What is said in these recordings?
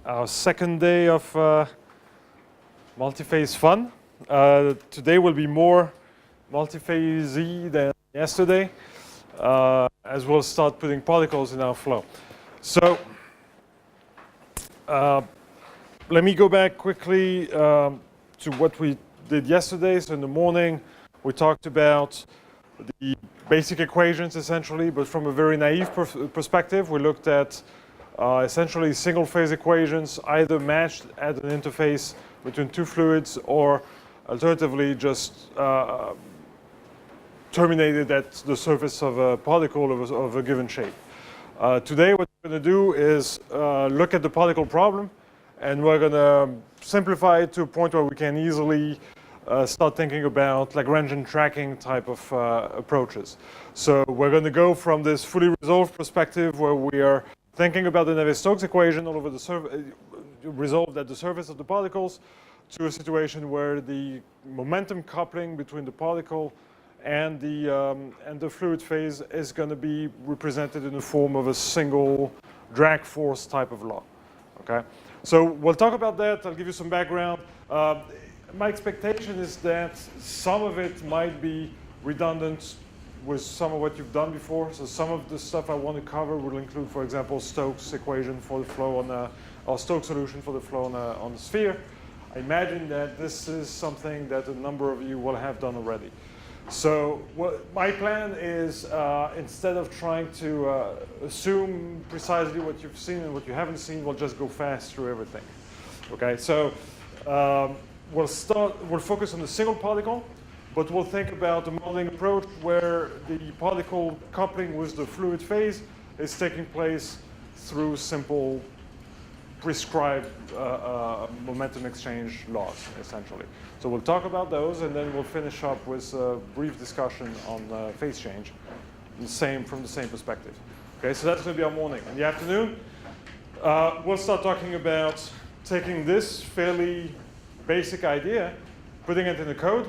our second day of multi-phase fun. Today will be more multi-phase-y than yesterday, as we'll start putting particles in our flow. So let me go back quickly to what we did yesterday. So in the morning, we talked about the basic equations essentially, but from a very naive perspective. We looked at essentially single-phase equations, either matched at an interface between two fluids or alternatively just terminated at the surface of a particle of a given shape. Today what we're going to do is look at the particle problem, and we're going to simplify it to a point where we can easily start thinking about Lagrangian tracking type of approaches. So we're going to go from this fully resolved perspective where we are thinking about the Navier-Stokes equation all over the surface, resolved at the surface of the particles, to a situation where the momentum coupling between the particle and the fluid phase is going to be represented in the form of a single drag force type of law. Okay, so we'll talk about that. I'll give you some background. My expectation is that some of it might be redundant with some of what you've done before. So some of the stuff I want to cover will include, for example, Stokes equation for the flow on or Stokes solution for the flow on the sphere. I imagine that this is something that a number of you will have done already. So my plan is, instead of trying to assume precisely what you've seen and what you haven't seen, we'll just go fast through everything. Okay, so we'll focus on the single particle, but we'll think about the modeling approach where the particle coupling with the fluid phase is taking place through simple prescribed momentum exchange laws, essentially. So we'll talk about those, and then we'll finish up with a brief discussion on phase change, from the same perspective. Okay, so that's going to be our morning. In the afternoon, we'll start talking about taking this fairly basic idea, putting it in the code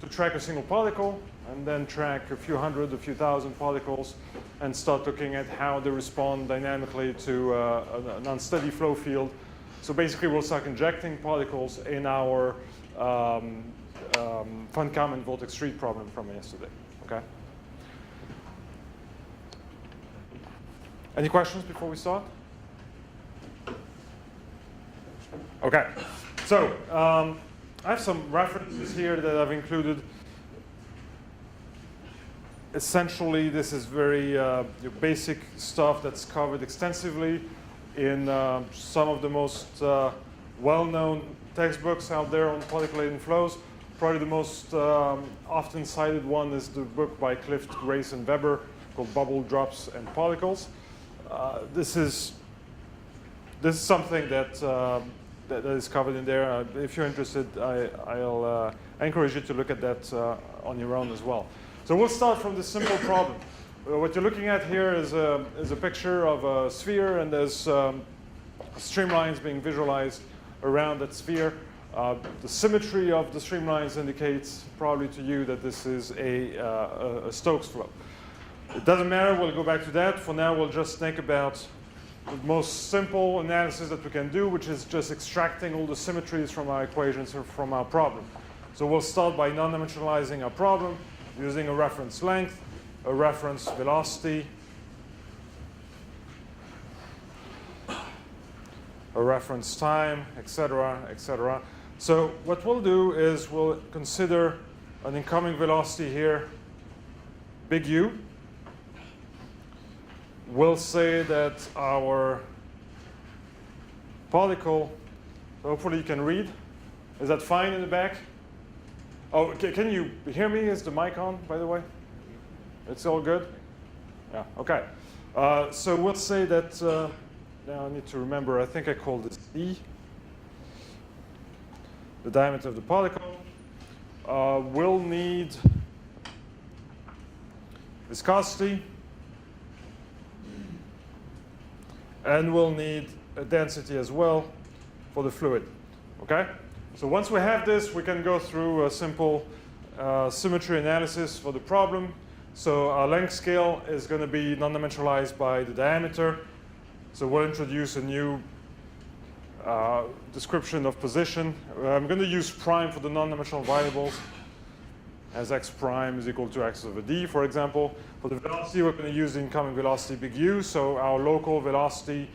to track a single particle, and then track a few hundred, a few thousand particles, and start looking at how they respond dynamically to an unsteady flow field. So basically, we'll start injecting particles in our von Karman vortex street problem from yesterday. Okay. Any questions before we start? Okay. So I have some references here that I've included. Essentially, this is very basic stuff that's covered extensively in some of the most well-known textbooks out there on particle laden flows. Probably the most often cited one is the book by Clift, Grace, and Weber called Bubble, Drops, and Particles. This is something that is covered in there. If you're interested, I encourage you to look at that on your own as well. So we'll start from this simple problem. What you're looking at here is a picture of a sphere, and there's streamlines being visualized around that sphere. The symmetry of the streamlines indicates probably to you that this is a Stokes flow. It doesn't matter, we'll go back to that. For now, we'll just think about the most simple analysis that we can do, which is just extracting all the symmetries from our equations or from our problem. So we'll start by non-dimensionalizing our problem, using a reference length, a reference velocity, a reference time, etc., etc. So what we'll do is we'll consider an incoming velocity here, big U. We'll say that our particle, hopefully you can read. Is that fine in the back? Oh, can you hear me? Is the mic on, by the way? It's all good? Yeah, okay. So we'll say that, now I need to remember, I think I called this E, the diameter of the particle. We'll need viscosity, and we'll need a density as well for the fluid, okay? So once we have this, we can go through a simple symmetry analysis for the problem. So our length scale is going to be non-dimensionalized by the diameter. So we'll introduce a new description of position. I'm going to use prime for the non-dimensional variables as x prime is equal to x over d, for example. For the velocity, we're going to use the incoming velocity big U. So our local velocity,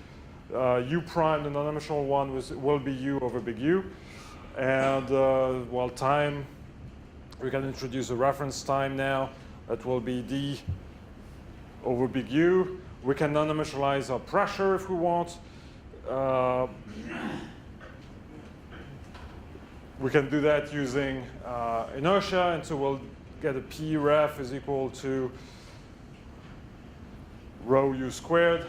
u prime, the non-dimensional one, will be u over big U. And while time, we can introduce a reference time now. That will be d over big U. We can non-dimensionalize our pressure if we want. We can do that using inertia, and so we'll get a P ref is equal to rho u squared.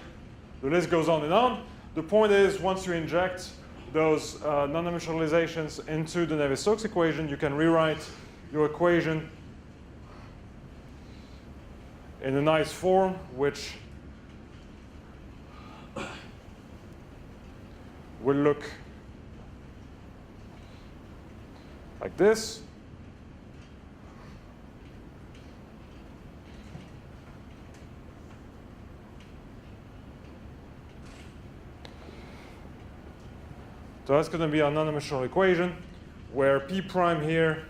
The list goes on and on. The point is, once you inject those non-dimensionalizations into the Navier-Stokes equation, you can rewrite your equation in a nice form, which will look like this. So that's going to be our non-dimensional equation, where P prime here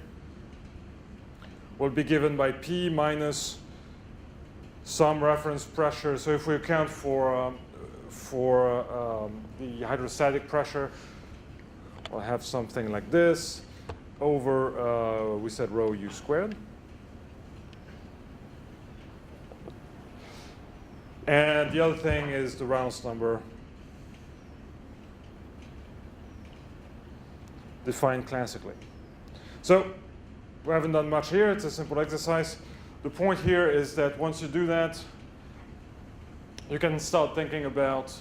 will be given by P minus some reference pressure. So if we account for the hydrostatic pressure, we'll have something like this over, we said rho u squared. And the other thing is the Reynolds number defined classically. So we haven't done much here. It's a simple exercise. The point here is that once you do that, you can start thinking about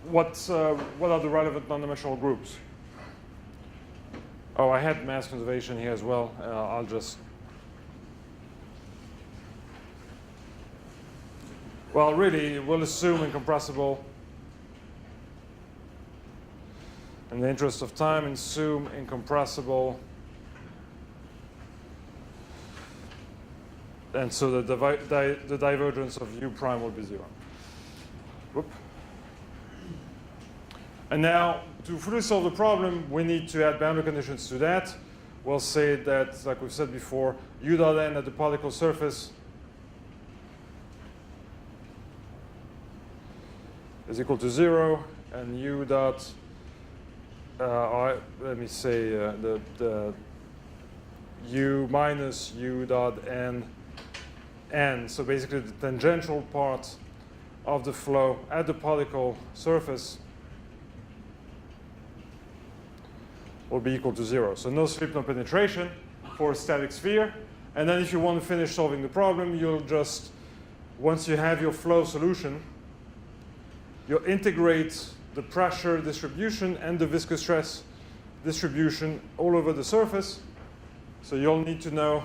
what are the relevant non-dimensional groups. Oh, I had mass conservation here as well. I'll just... Well, really, we'll assume incompressible. In the interest of time, assume incompressible. And so the divergence of u prime will be 0. Whoop. And now, to fully solve the problem, we need to add boundary conditions to that. We'll say that, like we've said before, u dot n at the particle surface is equal to 0, and u dot, let me say, the u minus u dot n, so basically the tangential part of the flow at the particle surface will be equal to 0. So no slip, no penetration for a static sphere. And then if you want to finish solving the problem, you'll just, once you have your flow solution, you'll integrate the pressure distribution and the viscous stress distribution all over the surface. So you'll need to know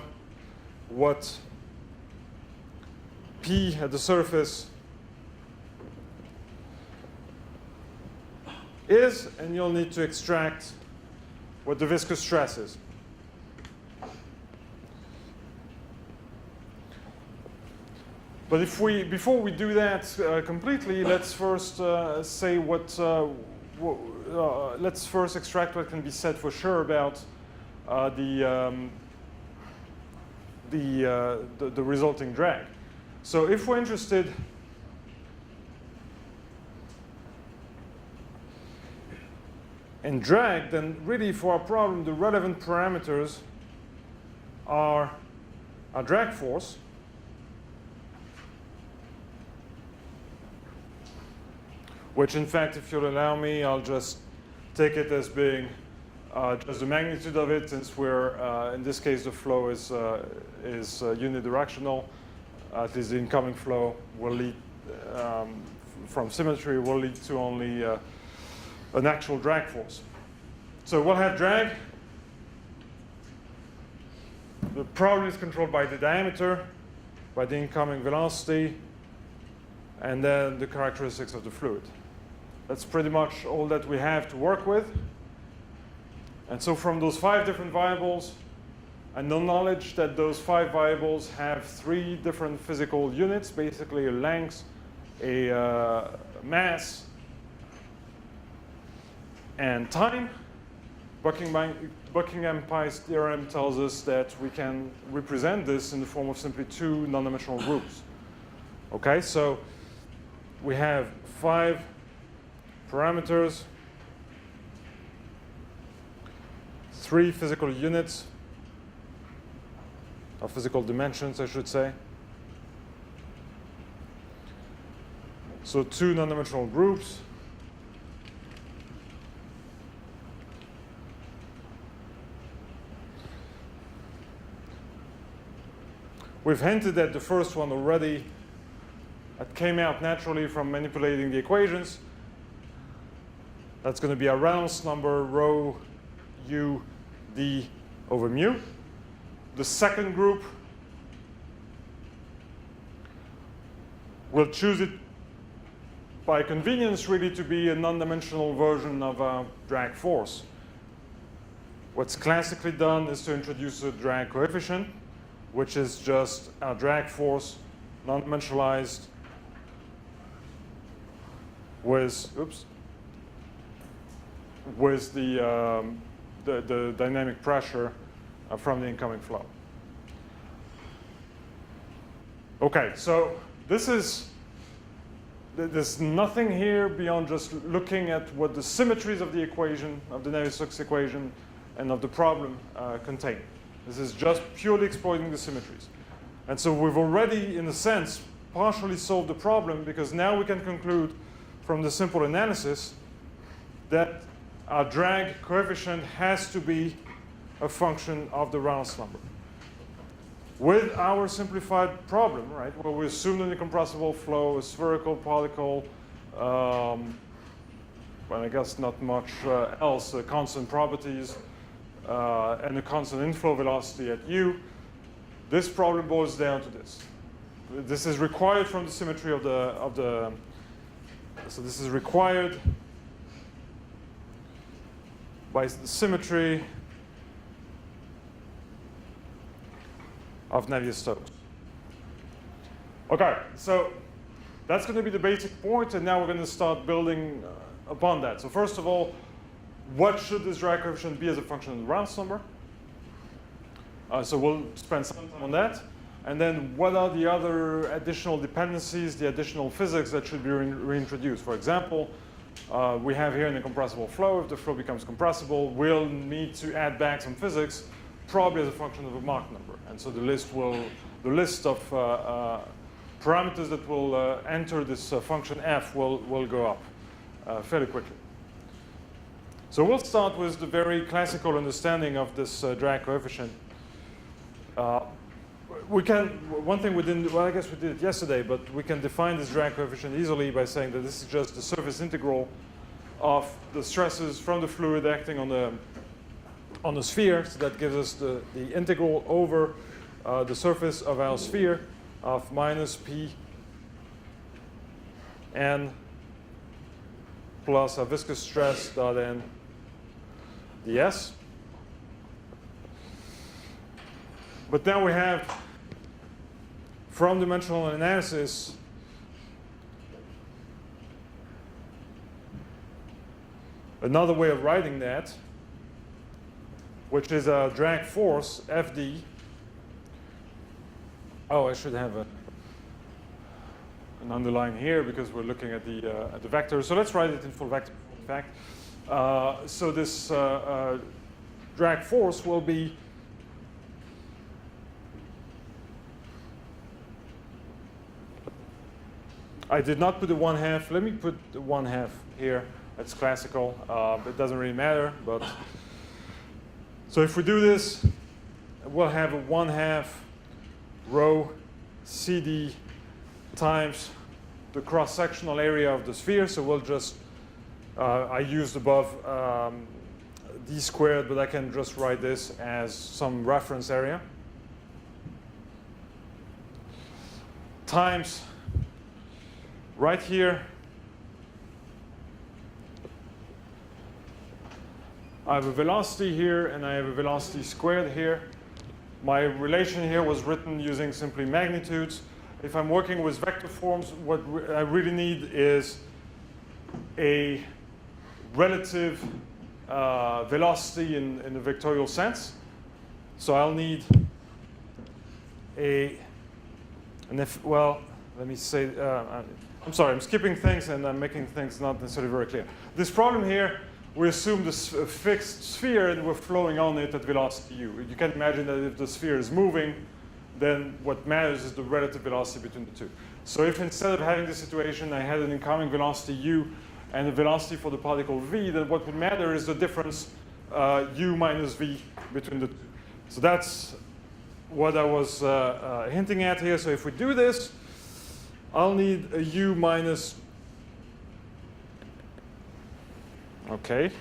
what P at the surface is, and you'll need to extract what the viscous stress is. But before we do that completely, let's first say let's first extract what can be said for sure about the resulting drag. So if we're interested in drag, then really for our problem, the relevant parameters are our drag force, which in fact, if you'll allow me, I'll just take it as being just the magnitude of it, since we're, in this case, the flow is unidirectional. At least the incoming flow will lead, from symmetry, will lead to only an actual drag force. So we'll have drag. The problem is controlled by the diameter, by the incoming velocity, and then the characteristics of the fluid. That's pretty much all that we have to work with. And so from those 5 different variables, and the knowledge that those 5 variables have 3 different physical units, basically a length, a mass, and time. Buckingham-Pye's theorem tells us that we can represent this in the form of simply two non-dimensional groups. Okay, so we have 5 parameters, 3 physical units, or physical dimensions, I should say. So 2 non-dimensional groups. We've hinted at the first one already. It came out naturally from manipulating the equations. That's going to be a Reynolds number, rho u d over mu. The second group, we'll choose it by convenience really to be a non-dimensional version of a drag force. What's classically done is to introduce a drag coefficient, which is just a drag force non-dimensionalized with the dynamic pressure from the incoming flow. Okay, so there's nothing here beyond just looking at what the symmetries of the equation, of the Navier-Stokes equation, and of the problem contain. This is just purely exploiting the symmetries. And so we've already, in a sense, partially solved the problem, because now we can conclude from the simple analysis that our drag coefficient has to be a function of the Reynolds number. With our simplified problem, right, where we assume an incompressible flow, a spherical particle, well, I guess not much else, constant properties, and a constant inflow velocity at u, this problem boils down to this. This is required from the symmetry of the so this is required by the symmetry of Navier-Stokes. Okay, so that's going to be the basic point, and now we're going to start building upon that. So first of all, what should this drag coefficient be as a function of the Reynolds number? So we'll spend some time on that. And then what are the other additional dependencies, the additional physics that should be reintroduced? For example, we have here an incompressible flow. If the flow becomes compressible, we'll need to add back some physics, probably as a function of a Mach number. And so the list of parameters that will enter this function f will go up fairly quickly. So we'll start with the very classical understanding of this drag coefficient. One thing we didn't, well, I guess we did it yesterday, but we can define this drag coefficient easily by saying that this is just the surface integral of the stresses from the fluid acting on the sphere. So that gives us the integral over the surface of our sphere of minus p n plus a viscous stress dot n ds. But now we have, from dimensional analysis, another way of writing that, which is a drag force, Fd. Oh, I should have an underline here because we're looking at the vector. So let's write it in full vector, in fact. So this drag force will be I did not put the 1/2. Let me put the 1/2 here. That's classical. It doesn't really matter. But so if we do this, we'll have a 1/2 rho CD times the cross-sectional area of the sphere. So we'll just, I used above d squared, but I can just write this as some reference area. Times right here, I have a velocity here, and I have a velocity squared here. My relation here was written using simply magnitudes. If I'm working with vector forms, what I really need is a relative velocity in the vectorial sense. So I'll need well, let me say, I'm sorry, I'm skipping things and I'm making things not necessarily very clear. This problem here, we assume this fixed sphere and we're flowing on it at velocity u. You can imagine that if the sphere is moving, then what matters is the relative velocity between the two. So if instead of having this situation, I had an incoming velocity u and a velocity for the particle v, then what would matter is the difference u minus v between the two. So that's what I was hinting at here. So if we do this, I'll need a u minus, okay,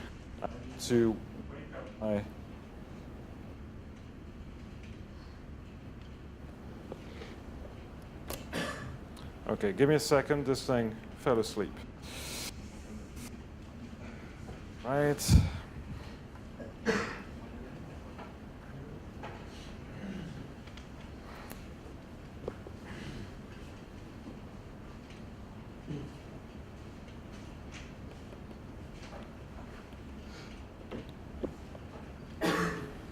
to my okay, give me a second, this thing fell asleep. Right.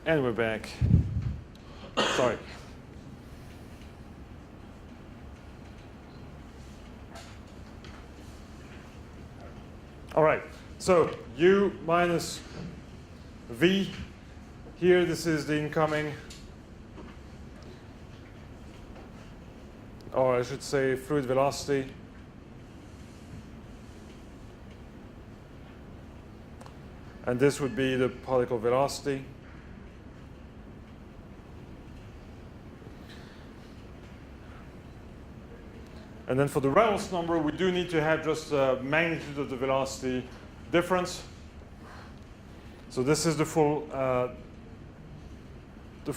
And we're back. Sorry. All right. So u minus v. Here, this is the incoming, or I should say fluid velocity. And this would be the particle velocity. And then for the Reynolds number, we do need to have just the magnitude of the velocity difference. So this is the full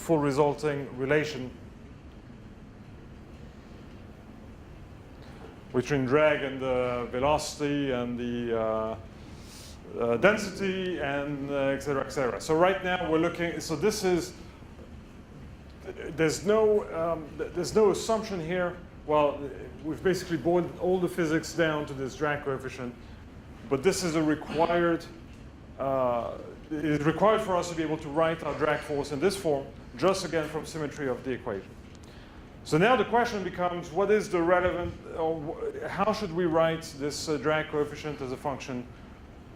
resulting relation between drag and the velocity and the density and et cetera, et cetera. So right now we're looking, so this is, there's no assumption here. Well, we've basically boiled all the physics down to this drag coefficient, but this is a required, it is required for us to be able to write our drag force in this form, just again from symmetry of the equation. So now the question becomes, what is the relevant, or how should we write this drag coefficient as a function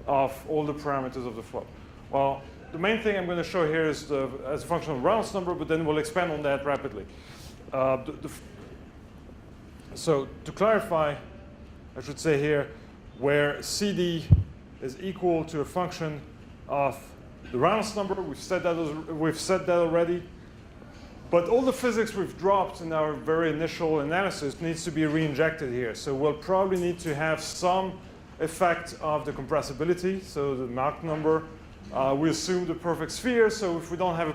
of all the parameters of the flow? Well, the main thing I'm going to show here is as a function of Reynolds number, but then we'll expand on that rapidly. So to clarify, I should say here, where CD is equal to a function of the Reynolds number, we've said that already. But all the physics we've dropped in our very initial analysis needs to be re-injected here. So we'll probably need to have some effect of the compressibility, so the Mach number. We assume the perfect sphere, so if we don't have a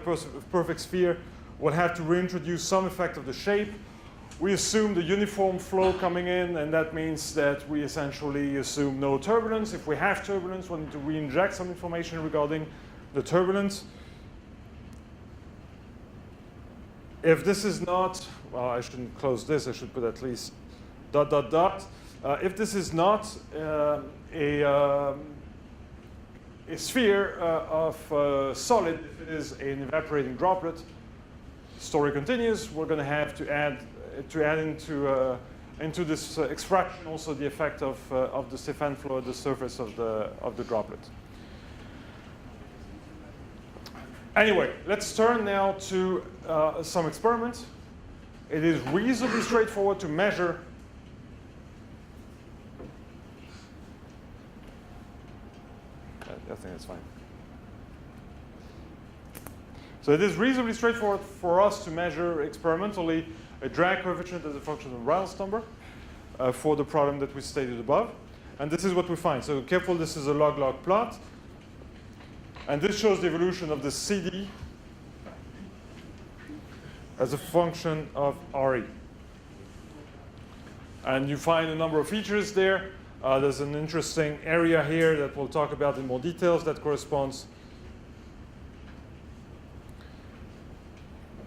perfect sphere, we'll have to reintroduce some effect of the shape. We assume the uniform flow coming in, and that means that we essentially assume no turbulence. If we have turbulence, we'll need to re-inject some information regarding the turbulence. If this is not, well, I shouldn't close this, I should put at least ... if this is not a sphere of solid, if it is an evaporating droplet, story continues, we're going to have to add into this expression also the effect of the Stefan flow at the surface of the droplet. Anyway, let's turn now to some experiments. It is reasonably straightforward to measure I think that's fine. So it is reasonably straightforward for us to measure experimentally a drag coefficient as a function of Reynolds number for the problem that we stated above. And this is what we find. So careful, this is a log-log plot. And this shows the evolution of the CD as a function of RE. And you find a number of features there. There's an interesting area here that we'll talk about in more details that corresponds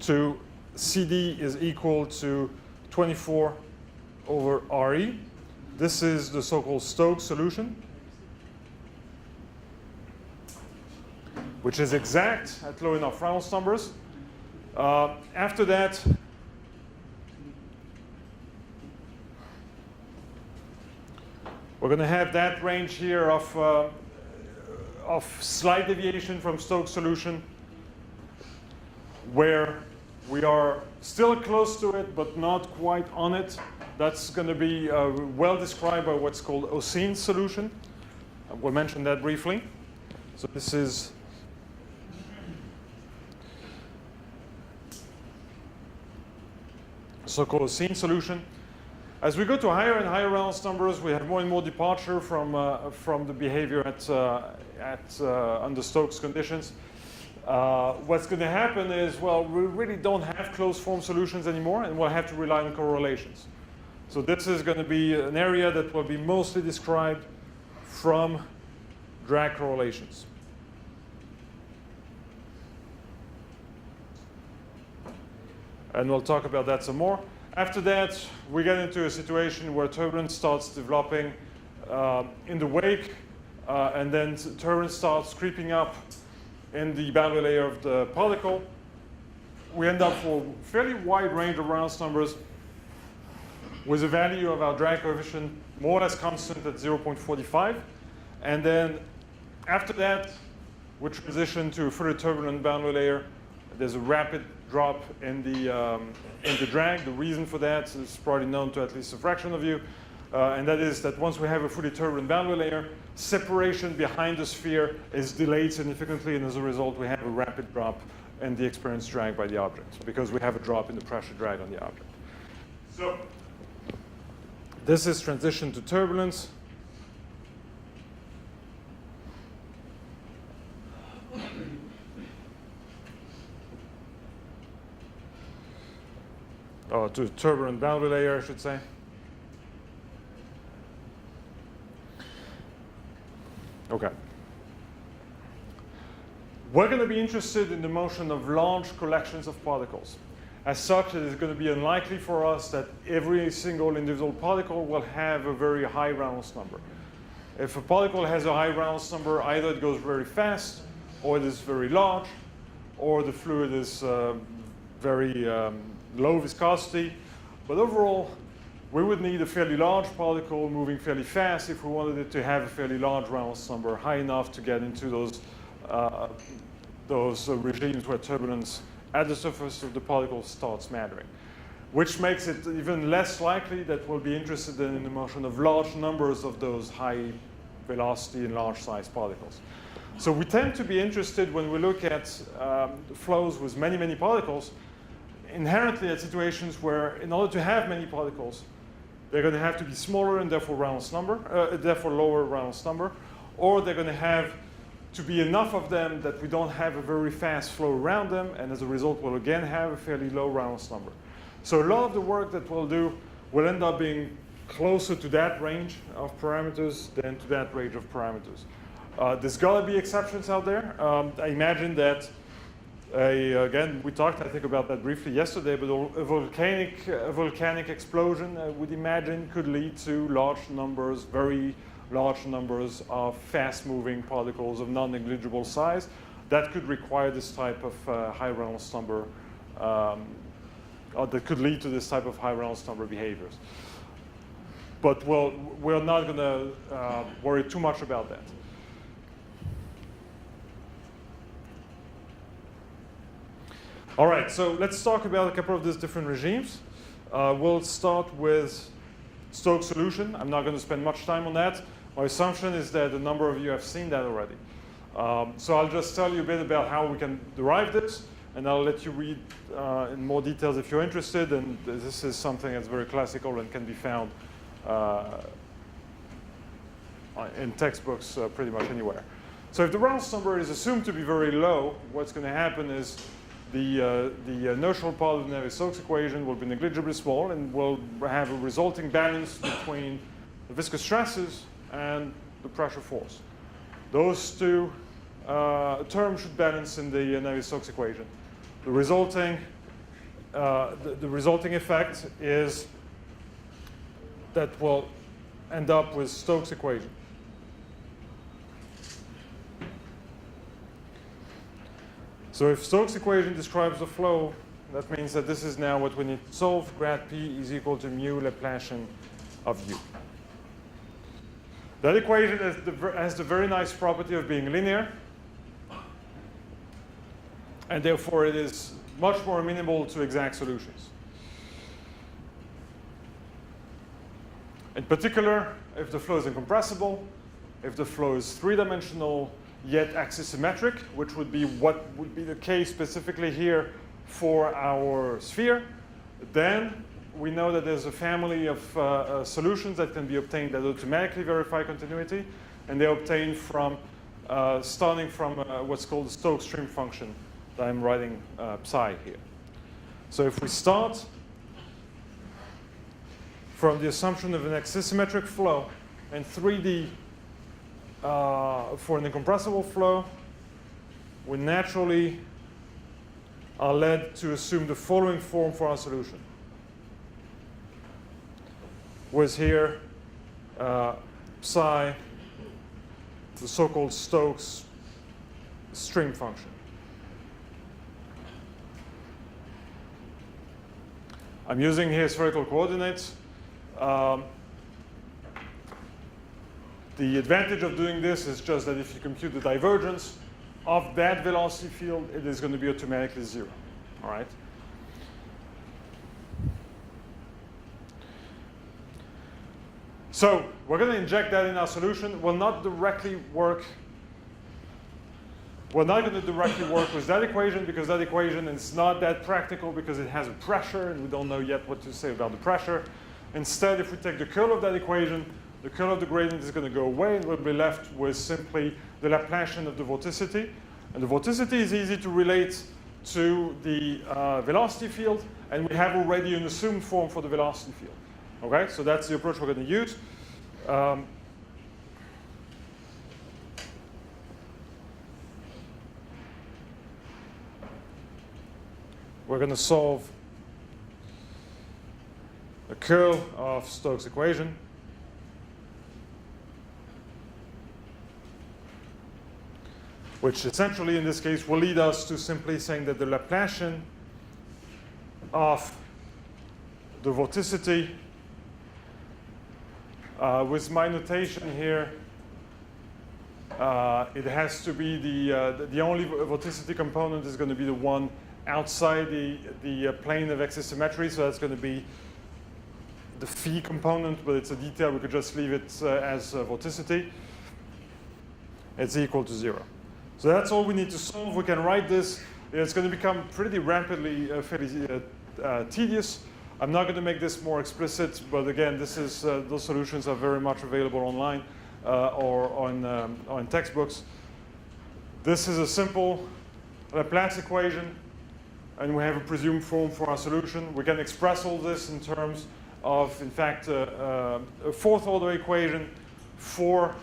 to CD is equal to 24 over RE. This is the so-called stoic solution. which is exact at low enough Reynolds numbers. After that, we're going to have that range here of slight deviation from Stokes solution, where we are still close to it, but not quite on it. That's going to be well described by what's called Oseen's solution. We'll mention that briefly. So this is so-called Oseen solution. As we go to higher and higher Reynolds numbers, we have more and more departure from the behavior under Stokes conditions. What's going to happen is, well, we really don't have closed form solutions anymore, and we'll have to rely on correlations. So this is going to be an area that will be mostly described from drag correlations. And we'll talk about that some more. After that, we get into a situation where turbulence starts developing in the wake, and then turbulence starts creeping up in the boundary layer of the particle. We end up for a fairly wide range of Reynolds numbers with a value of our drag coefficient more or less constant at 0.45. And then after that, we transition to a fully turbulent boundary layer. There's a rapid drop in the drag. The reason for that is probably known to at least a fraction of you, and that is that once we have a fully turbulent boundary layer, separation behind the sphere is delayed significantly, and as a result, we have a rapid drop in the experienced drag by the object, because we have a drop in the pressure drag on the object. So this is transition to turbulence. Or to turbulent boundary layer, I should say. Okay. We're going to be interested in the motion of large collections of particles. As such, it is going to be unlikely for us that every single individual particle will have a very high Reynolds number. If a particle has a high Reynolds number, either it goes very fast, or it is very large, or the fluid is very low viscosity. But overall, we would need a fairly large particle moving fairly fast if we wanted it to have a fairly large Reynolds number, high enough to get into those regimes where turbulence at the surface of the particle starts mattering, which makes it even less likely that we'll be interested in the motion of large numbers of those high velocity and large size particles. So we tend to be interested when we look at flows with many, many particles, inherently at situations where, in order to have many particles, they're going to have to be smaller and therefore therefore lower Reynolds number, or they're going to have to be enough of them that we don't have a very fast flow around them, and as a result, we'll again have a fairly low Reynolds number. So a lot of the work that we'll do will end up being closer to that range of parameters than to that range of parameters. There's got to be exceptions out there. I imagine that again, we talked, I think, about that briefly yesterday, but a volcanic explosion, we'd imagine, could lead to large numbers, very large numbers of fast-moving particles of non-negligible size. That could require this type of high Reynolds number, or that could lead to this type of high Reynolds number behaviors. But we're not going to worry too much about that. All right, so let's talk about a couple of these different regimes. We'll start with Stokes solution. I'm not going to spend much time on that. My assumption is that a number of you have seen that already. So I'll just tell you a bit about how we can derive this, and I'll let you read in more details if you're interested. And this is something that's very classical and can be found in textbooks pretty much anywhere. So if the Reynolds number is assumed to be very low, what's going to happen is the inertial part of the Navier-Stokes equation will be negligibly small, and we'll have a resulting balance between the viscous stresses and the pressure force. Those two terms should balance in the Navier-Stokes equation. The resulting effect is that we'll end up with Stokes equation. So if Stokes' equation describes the flow, that means that this is now what we need to solve. Grad P is equal to mu Laplacian of U. That equation has the very nice property of being linear. And therefore, it is much more amenable to exact solutions. In particular, if the flow is incompressible, if the flow is three-dimensional yet axisymmetric, which would be what would be the case specifically here for our sphere, then we know that there's a family of solutions that can be obtained that automatically verify continuity, and they're obtained from starting from what's called the Stokes stream function that I'm writing psi here. So if we start from the assumption of an axisymmetric flow in 3D for an incompressible flow, we naturally are led to assume the following form for our solution. Was here psi, the so-called Stokes stream function. I'm using here spherical coordinates. The advantage of doing this is just that if you compute the divergence of that velocity field, it is going to be automatically 0. All right? So we're going to inject that in our solution. We're not going to directly work with that equation, because that equation is not that practical because it has a pressure, and we don't know yet what to say about the pressure. Instead, if we take the curl of that equation, the curl of the gradient is going to go away, and we'll be left with simply the Laplacian of the vorticity. And the vorticity is easy to relate to the velocity field, and we have already an assumed form for the velocity field. Okay, so that's the approach we're going to use. We're going to solve the curl of Stokes' equation. Which essentially, in this case, will lead us to simply saying that the Laplacian of the vorticity, with my notation here, it has to be the only vorticity component is going to be the one outside the plane of axisymmetry, so that's going to be the phi component, but it's a detail. We could just leave it as vorticity. It's equal to 0. So that's all we need to solve. We can write this. It's going to become pretty rapidly fairly tedious. I'm not going to make this more explicit, but again, this is those solutions are very much available online or on textbooks. This is a simple Laplace equation, and we have a presumed form for our solution. We can express all this in terms of, in fact, a fourth order equation for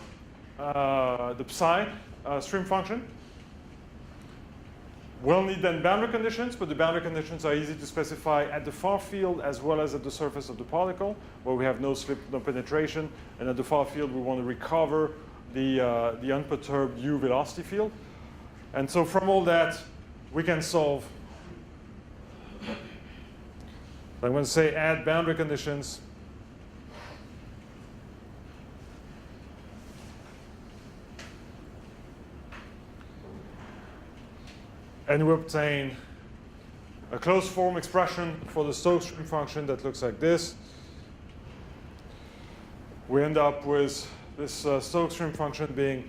the psi stream function. We'll need then boundary conditions, but the boundary conditions are easy to specify at the far field as well as at the surface of the particle, where we have no slip, no penetration, and at the far field we want to recover the unperturbed u velocity field. And so from all that, we can solve. I'm going to say add boundary conditions. And we obtain a closed form expression for the Stokes stream function that looks like this. We end up with this Stokes stream function being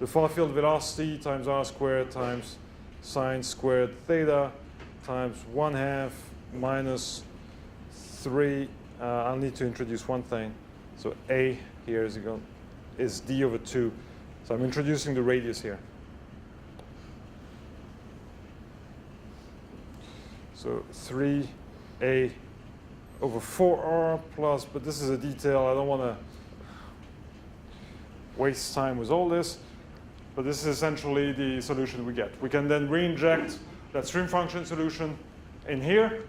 the far field velocity times r squared times sine squared theta times 1/2 minus 3. I'll need to introduce one thing. So a here is d over 2. So I'm introducing the radius here. So 3a over 4r plus, but this is a detail. I don't want to waste time with all this. But this is essentially the solution we get. We can then re-inject that stream function solution in here,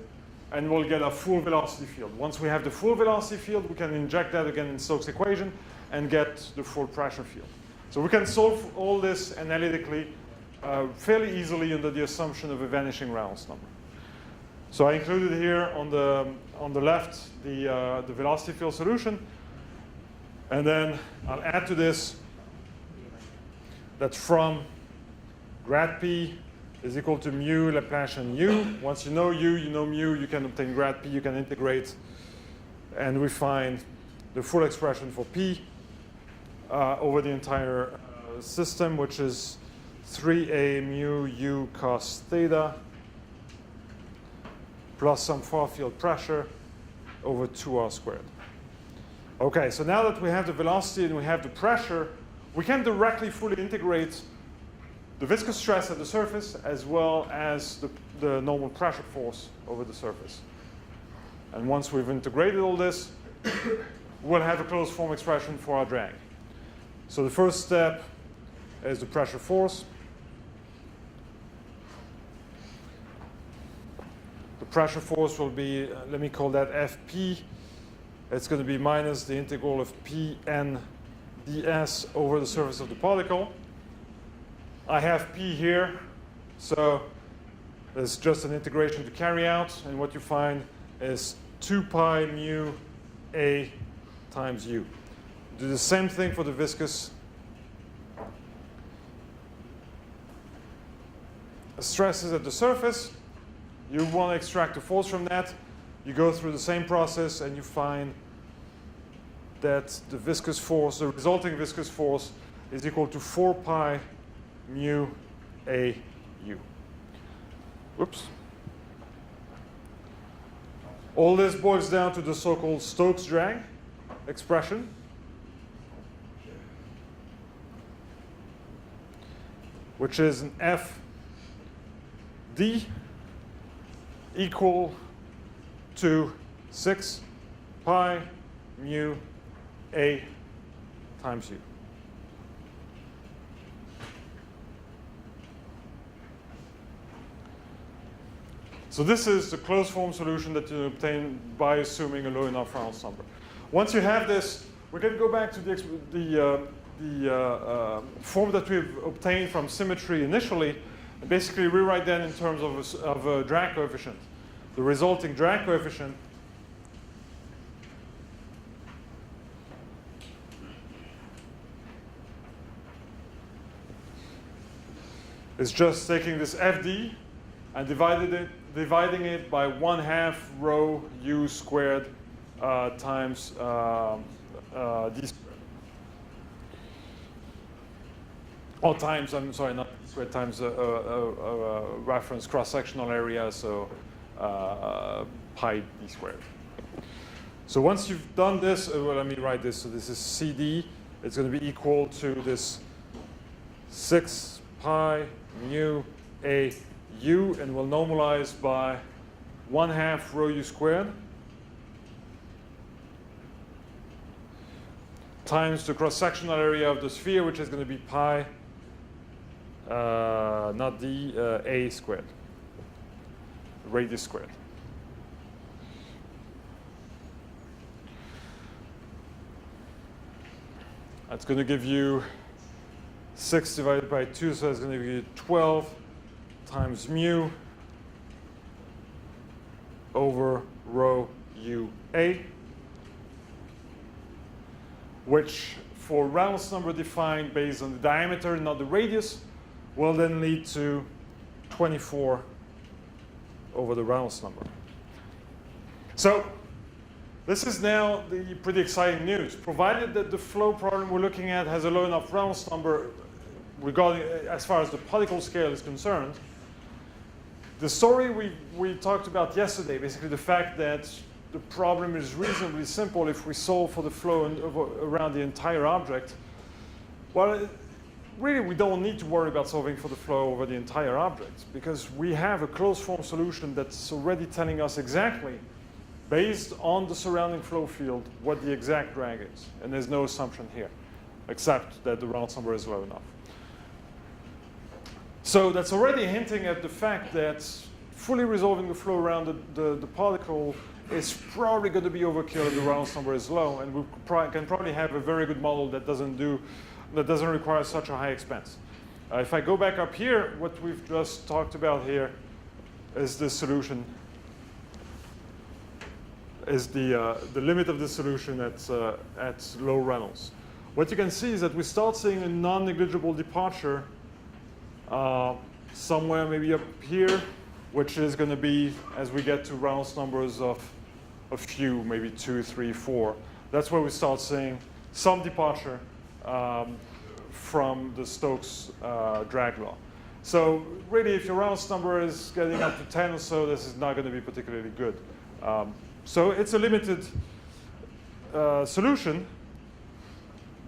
and we'll get a full velocity field. Once we have the full velocity field, we can inject that again in Stokes' equation and get the full pressure field. So we can solve all this analytically fairly easily under the assumption of a vanishing Reynolds number. So I included here on the left the velocity field solution, and then I'll add to this that from grad p is equal to mu Laplacian u. Once you know u, you know mu, you can obtain grad p, you can integrate, and we find the full expression for p over the entire system, which is 3a mu u cos theta plus some far field pressure over 2r squared. Okay, so now that we have the velocity and we have the pressure, we can directly fully integrate the viscous stress at the surface as well as the normal pressure force over the surface. And once we've integrated all this, we'll have a closed form expression for our drag. So the first step is the pressure force. The pressure force will be, let me call that Fp. It's going to be minus the integral of Pn ds over the surface of the particle. I have P here, so there's just an integration to carry out, and what you find is 2 pi mu a times u. Do the same thing for the viscous stresses at the surface. You want to extract the force from that. You go through the same process and you find that the viscous force, the resulting viscous force, is equal to 4 pi mu a u. Whoops. All this boils down to the so-called Stokes drag expression. Which is an F d equal to 6 pi mu a times u. So this is the closed form solution that you obtain by assuming a low enough Reynolds number. Once you have this, we can go back to the form that we've obtained from symmetry initially, and basically rewrite that in terms of a drag coefficient. The resulting drag coefficient is just taking this Fd and dividing it by 1/2 rho u squared times d squared. Or times, I'm sorry, not d squared, times a reference cross-sectional area, so pi d squared. So once you've done this, well, let me write this. So this is CD. It's going to be equal to this 6 pi mu a u, and we'll normalize by 1/2 rho u squared times the cross-sectional area of the sphere, which is going to be pi, not d, a squared, radius squared. That's going to give you 6 divided by 2, so that's going to give you 12 times mu over rho u a, which for Reynolds number defined based on the diameter, not the radius, will then lead to 24 over the Reynolds number. So this is now the pretty exciting news. Provided that the flow problem we're looking at has a low enough Reynolds number regarding as far as the particle scale is concerned, the story we talked about yesterday, basically the fact that the problem is reasonably simple if we solve for the flow around the entire object, well, really we don't need to worry about solving for the flow over the entire object, because we have a closed form solution that's already telling us exactly, based on the surrounding flow field, what the exact drag is. And there's no assumption here, except that the Reynolds number is low enough. So that's already hinting at the fact that fully resolving the flow around the particle is probably going to be overkill if the Reynolds number is low, and we can probably have a very good model that doesn't require such a high expense. If I go back up here, what we've just talked about here is the solution, is the limit of the solution at low Reynolds. What you can see is that we start seeing a non-negligible departure somewhere maybe up here, which is going to be as we get to Reynolds numbers of a few, maybe 2, 3, 4. That's where we start seeing some departure from the Stokes drag law. So really, if your Reynolds number is getting up to 10 or so, this is not going to be particularly good. So it's a limited solution,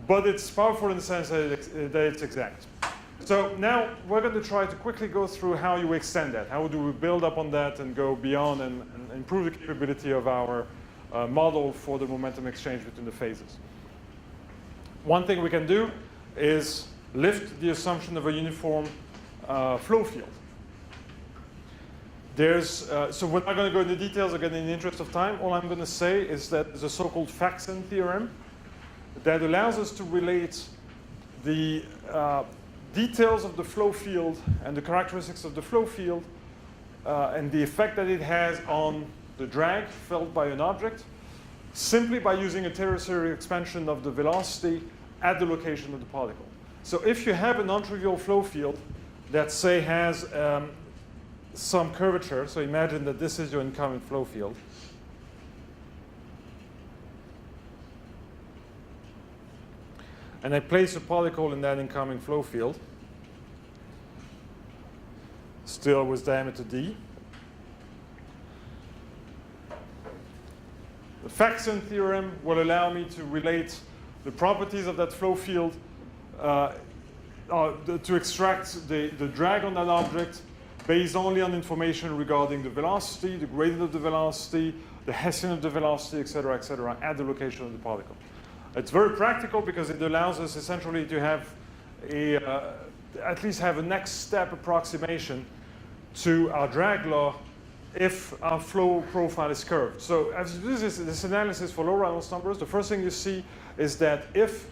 but it's powerful in the sense that it's exact. So now we're going to try to quickly go through how you extend that. How do we build up on that and go beyond and improve the capability of our model for the momentum exchange between the phases. One thing we can do is lift the assumption of a uniform flow field. So we're not going to go into details again in the interest of time. All I'm going to say is that there's a so-called Faxon theorem that allows us to relate the details of the flow field and the characteristics of the flow field and the effect that it has on the drag felt by an object simply by using a Taylor series expansion of the velocity at the location of the particle. So if you have a non-trivial flow field that, say, has some curvature, so imagine that this is your incoming flow field. And I place a particle in that incoming flow field, still with diameter d. The Faxon theorem will allow me to relate the properties of that flow field to extract the drag on that object based only on information regarding the velocity, the gradient of the velocity, the Hessian of the velocity, et cetera, at the location of the particle. It's very practical because it allows us essentially to have at least have a next step approximation to our drag law if our flow profile is curved. So as you do this analysis for low Reynolds numbers, the first thing you see is that if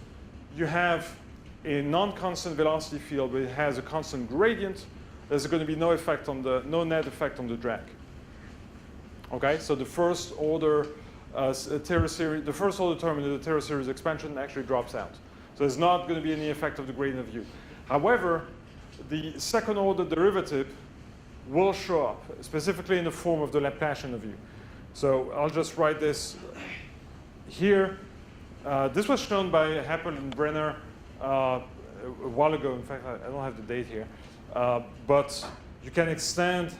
you have a non-constant velocity field but it has a constant gradient, there's going to be no net effect on the drag. Okay, so the first order the first order term in the Taylor series expansion actually drops out. So there's not going to be any effect of the gradient of u. However, the second order derivative will show up, specifically in the form of the Laplacian of u. So I'll just write this here. This was shown by Happel and Brenner a while ago. In fact, I don't have the date here. But you can extend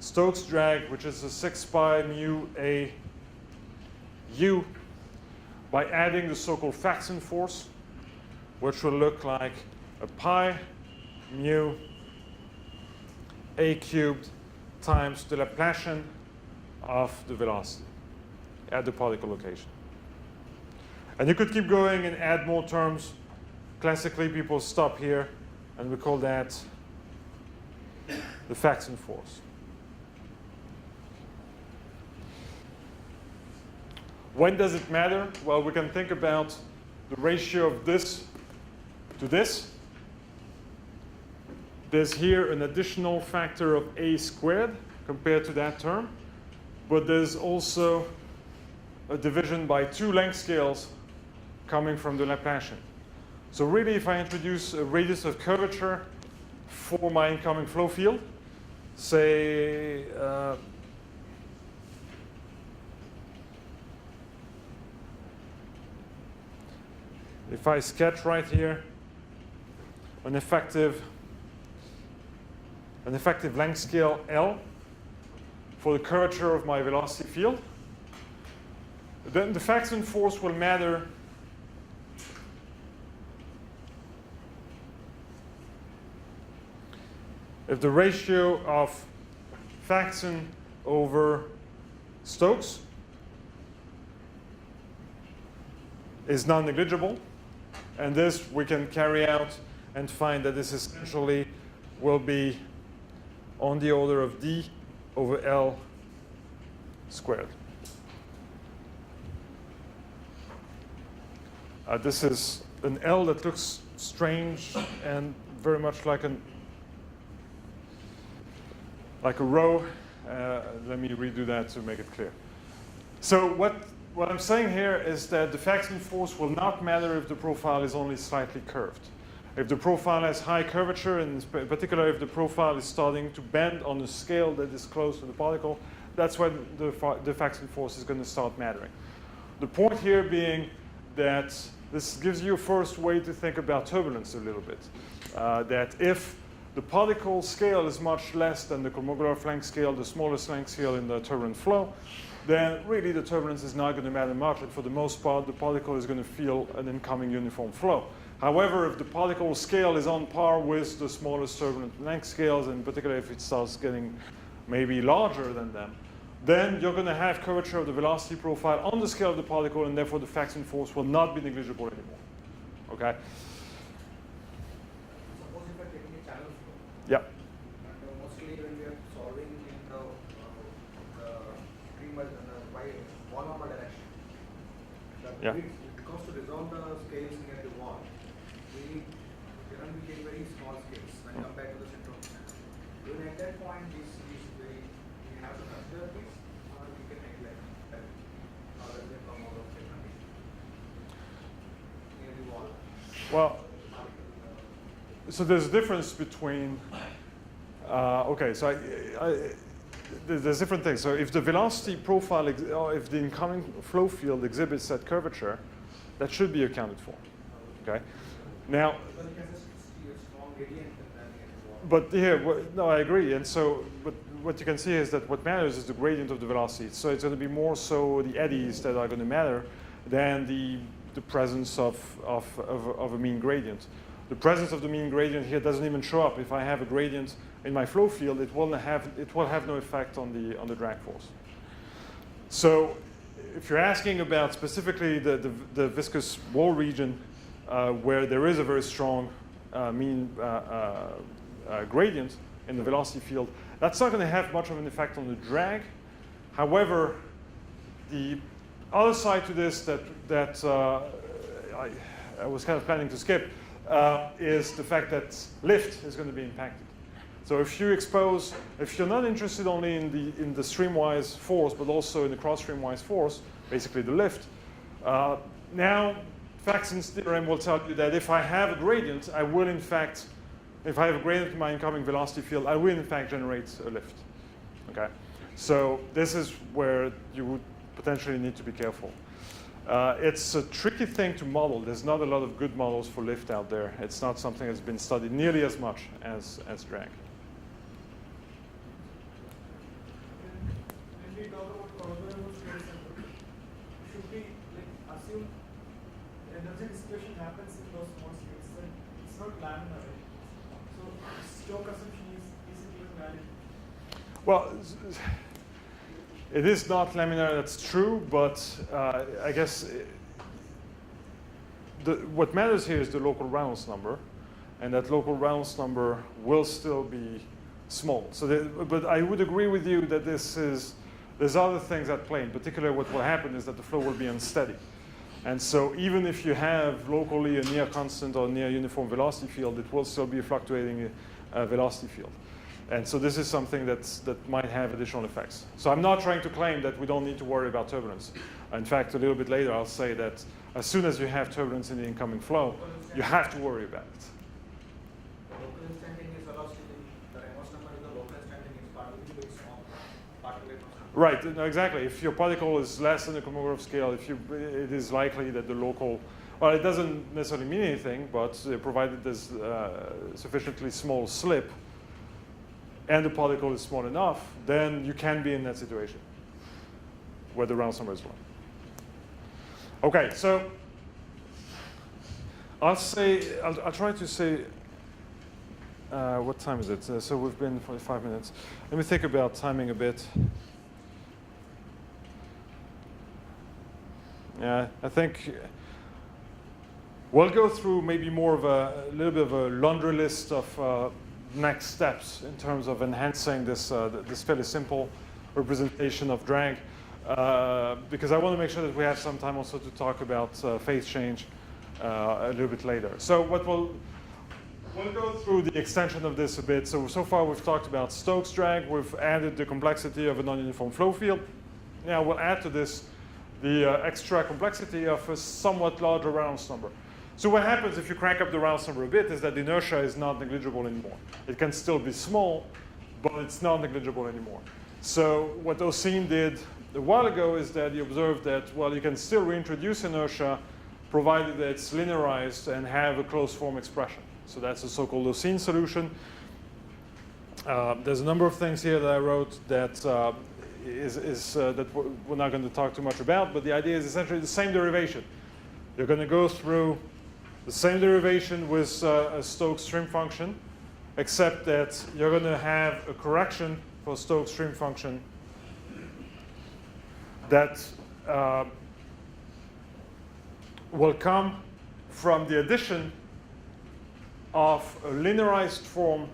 Stokes drag, which is a 6 pi mu a u, by adding the so-called Faxon force, which will look like a pi mu a cubed times the Laplacian of the velocity at the particle location. And you could keep going and add more terms. Classically, people stop here, and we call that the Faxon force. When does it matter? Well, we can think about the ratio of this to this. There's here an additional factor of a squared compared to that term, but there's also a division by 2 length scales coming from the Laplacian. So really, if I introduce a radius of curvature for my incoming flow field, say if I sketch right here an effective length scale L for the curvature of my velocity field, then the Faxon force will matter if the ratio of Faxon over Stokes is non-negligible. And this we can carry out and find that this essentially will be on the order of d over L squared. This is an L that looks strange and very much like a row. Let me redo that to make it clear. So what I'm saying here is that the faxing force will not matter if the profile is only slightly curved. If the profile has high curvature, and in particular if the profile is starting to bend on a scale that is close to the particle, that's when the faxing force is going to start mattering. The point here being that this gives you a first way to think about turbulence a little bit. That if the particle scale is much less than the comogular length scale, the smallest length scale in the turbulent flow, then really the turbulence is not going to matter much, and for the most part the particle is going to feel an incoming uniform flow. However, if the particle scale is on par with the smallest turbulent length scales, and in particular if it starts getting maybe larger than them, then you're going to have curvature of the velocity profile on the scale of the particle, and therefore the faxing force will not be negligible anymore. Okay? Suppose if I'm taking a channel flow. Yeah. And mostly when we are solving in the wall normal direction, Yeah. because to resolve the scales near the wall, we generally take very small scales when compared to the center of the channel. Even at that point, we have to consider this, or we can neglect that, or they come out of the condition near the wall. Well, so there's a difference between, okay, so there's different things. So if the velocity profile, or if the incoming flow field exhibits that curvature, that should be accounted for. Okay. Now, but here, no, I agree. And so, but what you can see is that what matters is the gradient of the velocity. So it's going to be more so the eddies that are going to matter than the presence of a mean gradient. The presence of the mean gradient here doesn't even show up. If I have a gradient in my flow field, it will have no effect on the drag force. So if you're asking about specifically the viscous wall region where there is a very strong mean gradient in the velocity field, that's not going to have much of an effect on the drag. However, the other side to this that I was kind of planning to skip is the fact that lift is going to be impacted. So if you're not interested only in the streamwise force, but also in the cross-streamwise force, basically the lift, now Faxon's theorem will tell you that if I have a gradient, I will in fact, if I have a gradient in my incoming velocity field, I will in fact generate a lift. Okay, so this is where you would potentially need to be careful. It's a tricky thing to model. There's not a lot of good models for lift out there. It's not something that's been studied nearly as much as drag. When we talk about collaborative scale center, should we assume the energy dissipation happens in those small scales? So it's not laminar, right? So Stoke assumption is it even valid? Well, it is not laminar, that's true, but I guess what matters here is the local Reynolds number, and that local Reynolds number will still be small. So, but I would agree with you that there's other things at play. In particular, what will happen is that the flow will be unsteady. And so even if you have locally a near constant or near uniform velocity field, it will still be a fluctuating velocity field. And so this is something that might have additional effects. So I'm not trying to claim that we don't need to worry about turbulence. In fact, a little bit later, I'll say that as soon as you have turbulence in the incoming flow, you have to worry about it. The local extending is velocity. The Reynolds number is the local extending is partially very small. Right, no, exactly. If your particle is less than the commutative scale, it is likely that the local, well, it doesn't necessarily mean anything, but provided there's sufficiently small slip, and the particle is small enough, then you can be in that situation where the Reynolds number is low. Okay, so I'll try to say, what time is it? So we've been 45 minutes. Let me think about timing a bit. Yeah, I think we'll go through maybe more of a little bit of a laundry list of next steps in terms of enhancing this fairly simple representation of drag, because I want to make sure that we have some time also to talk about phase change a little bit later. So we'll go through the extension of this a bit. So far we've talked about Stokes drag. We've added the complexity of a non-uniform flow field. Now we'll add to this the extra complexity of a somewhat larger Reynolds number. So what happens if you crank up the Reynolds number a bit is that the inertia is not negligible anymore. It can still be small, but it's not negligible anymore. So what Ossine did a while ago is that he observed that, well, you can still reintroduce inertia provided that it's linearized and have a closed form expression. So that's a so-called Ossine solution. There's a number of things here that I wrote that that we're not going to talk too much about, but the idea is essentially the same derivation. You're going to go through the same derivation with a Stokes stream function, except that you're going to have a correction for Stokes stream function that will come from the addition of a linearized form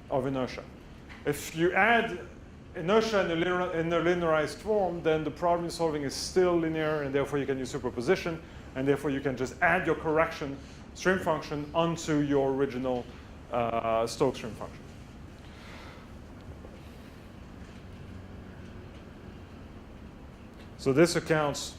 of inertia. If you add inertia in a linearized form, then the problem solving is still linear, and therefore you can use superposition, and therefore you can just add your correction stream function onto your original Stokes stream function. So this accounts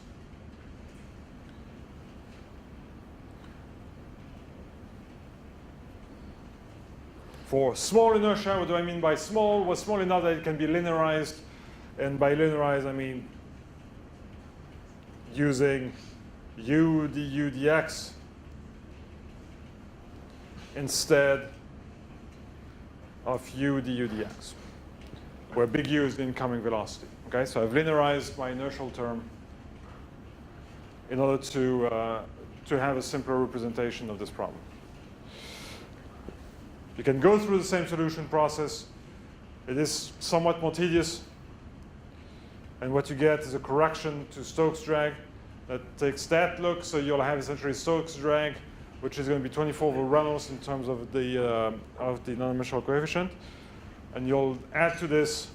for small inertia. What do I mean by small? Well, small enough that it can be linearized. And by linearized, I mean using u du dx instead of u du dx, where big U is the incoming velocity. Okay, so I've linearized my inertial term in order to have a simpler representation of this problem. You can go through the same solution process. It is somewhat more tedious. And what you get is a correction to Stokes drag that takes that look. So you'll have essentially Stokes drag, which is going to be 24 over Reynolds in terms of the non-dimensional coefficient. And you'll add to this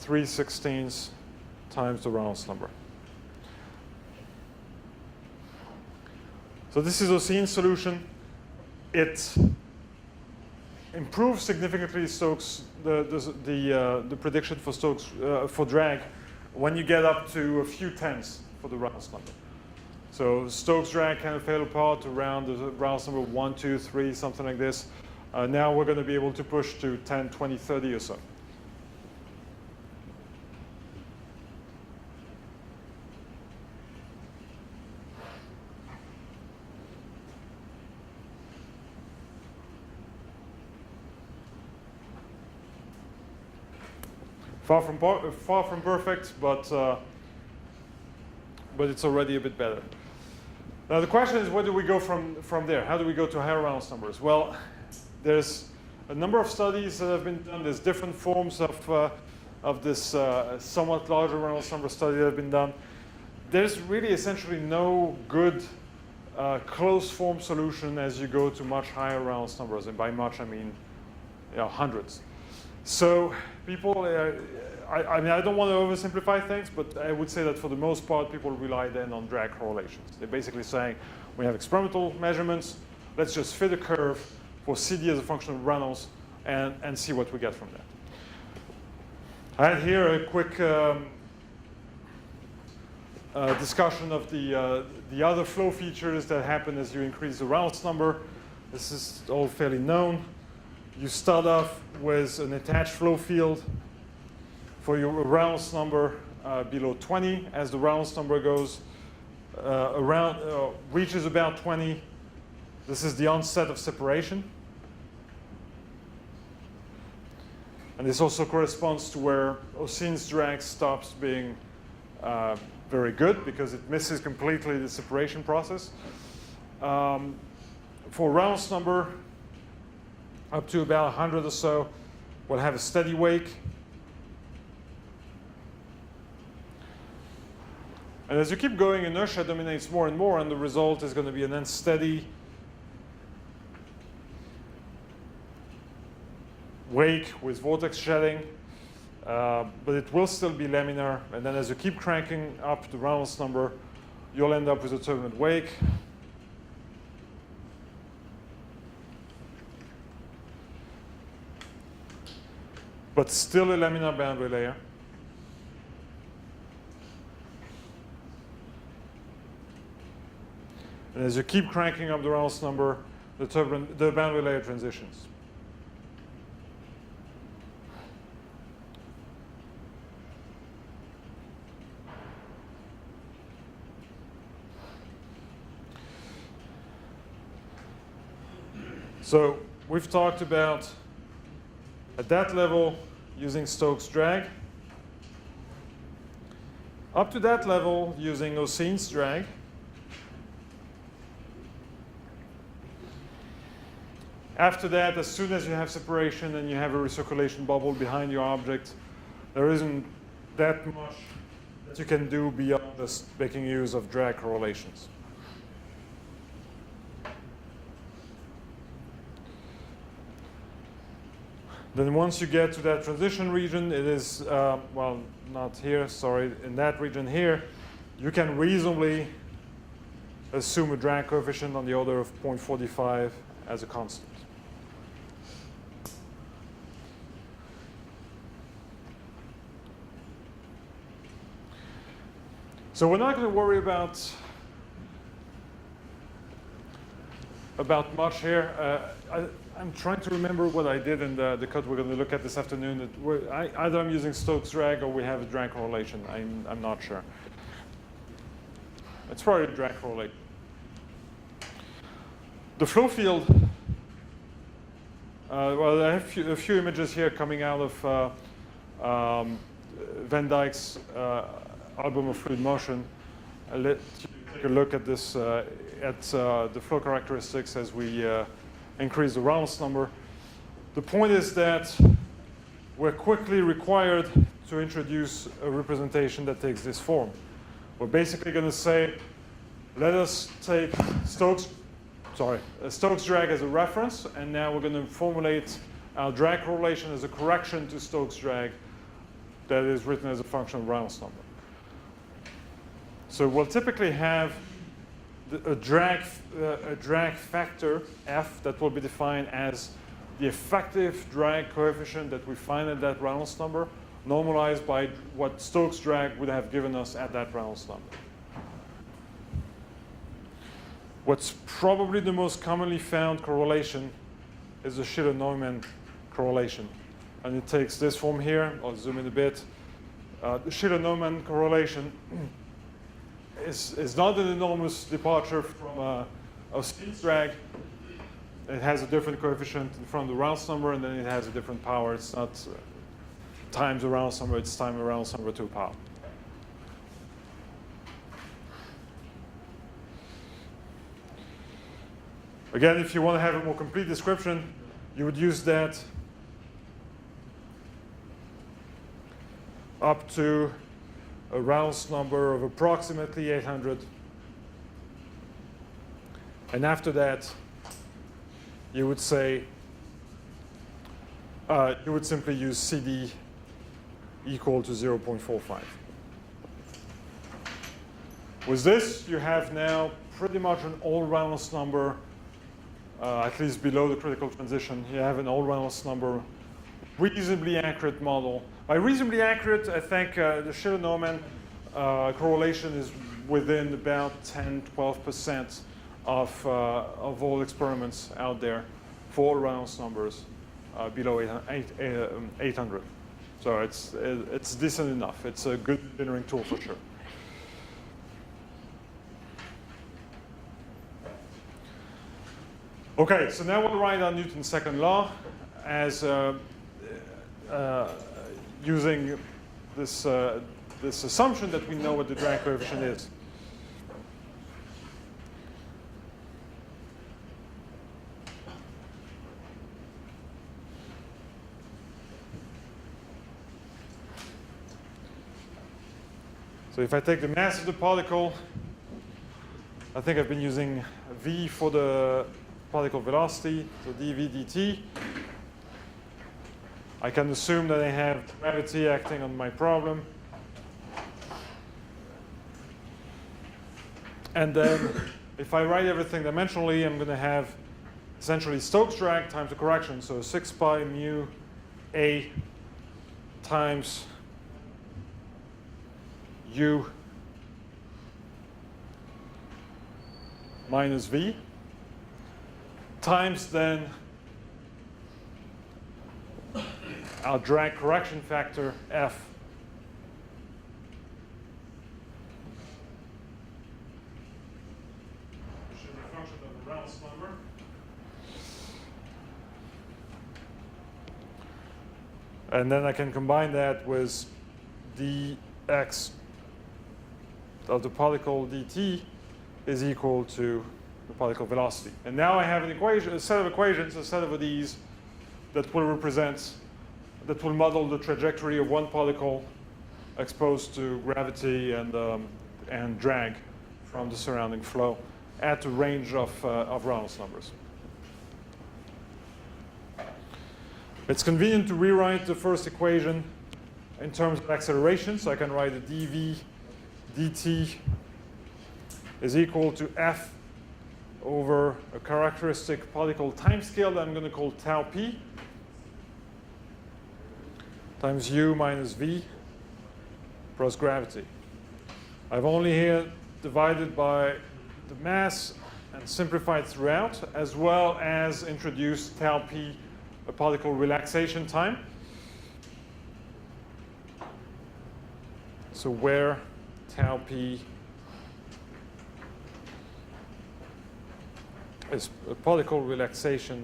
3/16 times the Reynolds number. So this is Ossine's solution. It improves significantly Stokes the prediction for Stokes for drag when you get up to a few tenths for the Reynolds number. So Stokes drag kind of fell apart around the Reynolds number 1, 2, 3, something like this. Now we're going to be able to push to 10, 20, 30 or so. Far from perfect, but it's already a bit better. Now the question is, where do we go from there? How do we go to higher Reynolds numbers? Well, there's a number of studies that have been done. There's different forms of this somewhat larger Reynolds number study that have been done. There's really essentially no good closed form solution as you go to much higher Reynolds numbers, and by much I mean hundreds. So people, I mean, I don't want to oversimplify things, but I would say that for the most part, people rely then on drag correlations. They're basically saying, we have experimental measurements, let's just fit a curve for CD as a function of Reynolds and see what we get from that. I had here a quick discussion of the other flow features that happen as you increase the Reynolds number. This is all fairly known. You start off with an attached flow field for your Reynolds number below 20. As the Reynolds number goes reaches about 20, this is the onset of separation. And this also corresponds to where Ossine's drag stops being very good, because it misses completely the separation process. For Reynolds number, up to about 100 or so, we'll have a steady wake. And as you keep going, inertia dominates more and more, and the result is going to be an unsteady wake with vortex shedding, but it will still be laminar. And then as you keep cranking up the Reynolds number, you'll end up with a turbulent wake. but still a laminar boundary layer. And as you keep cranking up the Reynolds number, the boundary layer transitions. So we've talked about, at that level, using Stokes drag. Up to that level, using Oseen's drag. After that, as soon as you have separation and you have a recirculation bubble behind your object, there isn't that much that you can do beyond just making use of drag correlations. Then once you get to that transition region, it is, well, not here, sorry, in that region here, you can reasonably assume a drag coefficient on the order of 0.45 as a constant. So we're not going to worry about much here. I'm trying to remember what I did in the cut we're going to look at this afternoon. Either I'm using Stokes drag or we have a drag correlation. I'm not sure. It's probably a drag correlation. The flow field, well, I have a few images here coming out of Van Dyke's album of fluid motion. I'll let you take a look at this, at the flow characteristics as we increase the Reynolds number. The point is that we're quickly required to introduce a representation that takes this form. We're basically going to say, let us take Stokes drag as a reference, and now we're going to formulate our drag correlation as a correction to Stokes drag that is written as a function of Reynolds number. So we'll typically have a drag factor, f, that will be defined as the effective drag coefficient that we find at that Reynolds number, normalized by what Stokes drag would have given us at that Reynolds number. What's probably the most commonly found correlation is the Schiller-Neumann correlation. And it takes this form here. I'll zoom in a bit. The Schiller-Neumann correlation is not an enormous departure from Oseen's drag. It has a different coefficient in front of the Reynolds number, and then it has a different power. It's not times the Reynolds number, it's times the Reynolds number to a power. Again, if you want to have a more complete description, you would use that up to a Reynolds number of approximately 800. And after that, you would say, you would simply use CD equal to 0.45. With this, you have now pretty much an all Reynolds number, at least below the critical transition. You have an all Reynolds number, reasonably accurate model. By reasonably accurate, I think the Schiller-Neumann correlation is within about 10–12% of all experiments out there for Reynolds numbers below 800. So it's decent enough. It's a good engineering tool for sure. Okay, so now we'll write down Newton's second law as using this assumption that we know what the drag coefficient is. So if I take the mass of the particle, I think I've been using v for the particle velocity, so dv dt. I can assume that I have gravity acting on my problem. And then if I write everything dimensionally, I'm going to have essentially Stokes drag times the correction, so 6 pi mu a times u minus v times then our drag correction factor f should be a function of the Reynolds number. And then I can combine that with dx of the particle dt is equal to the particle velocity. And now I have an equation, a set of equations, a set of these that will represent, that will model the trajectory of one particle exposed to gravity and drag from the surrounding flow at a range of Reynolds numbers. It's convenient to rewrite the first equation in terms of acceleration, so I can write a dv dt is equal to f over a characteristic particle timescale that I'm going to call tau p times u minus v plus gravity. I've only here divided by the mass and simplified throughout, as well as introduced tau p, a particle relaxation time. So where tau p is a particle relaxation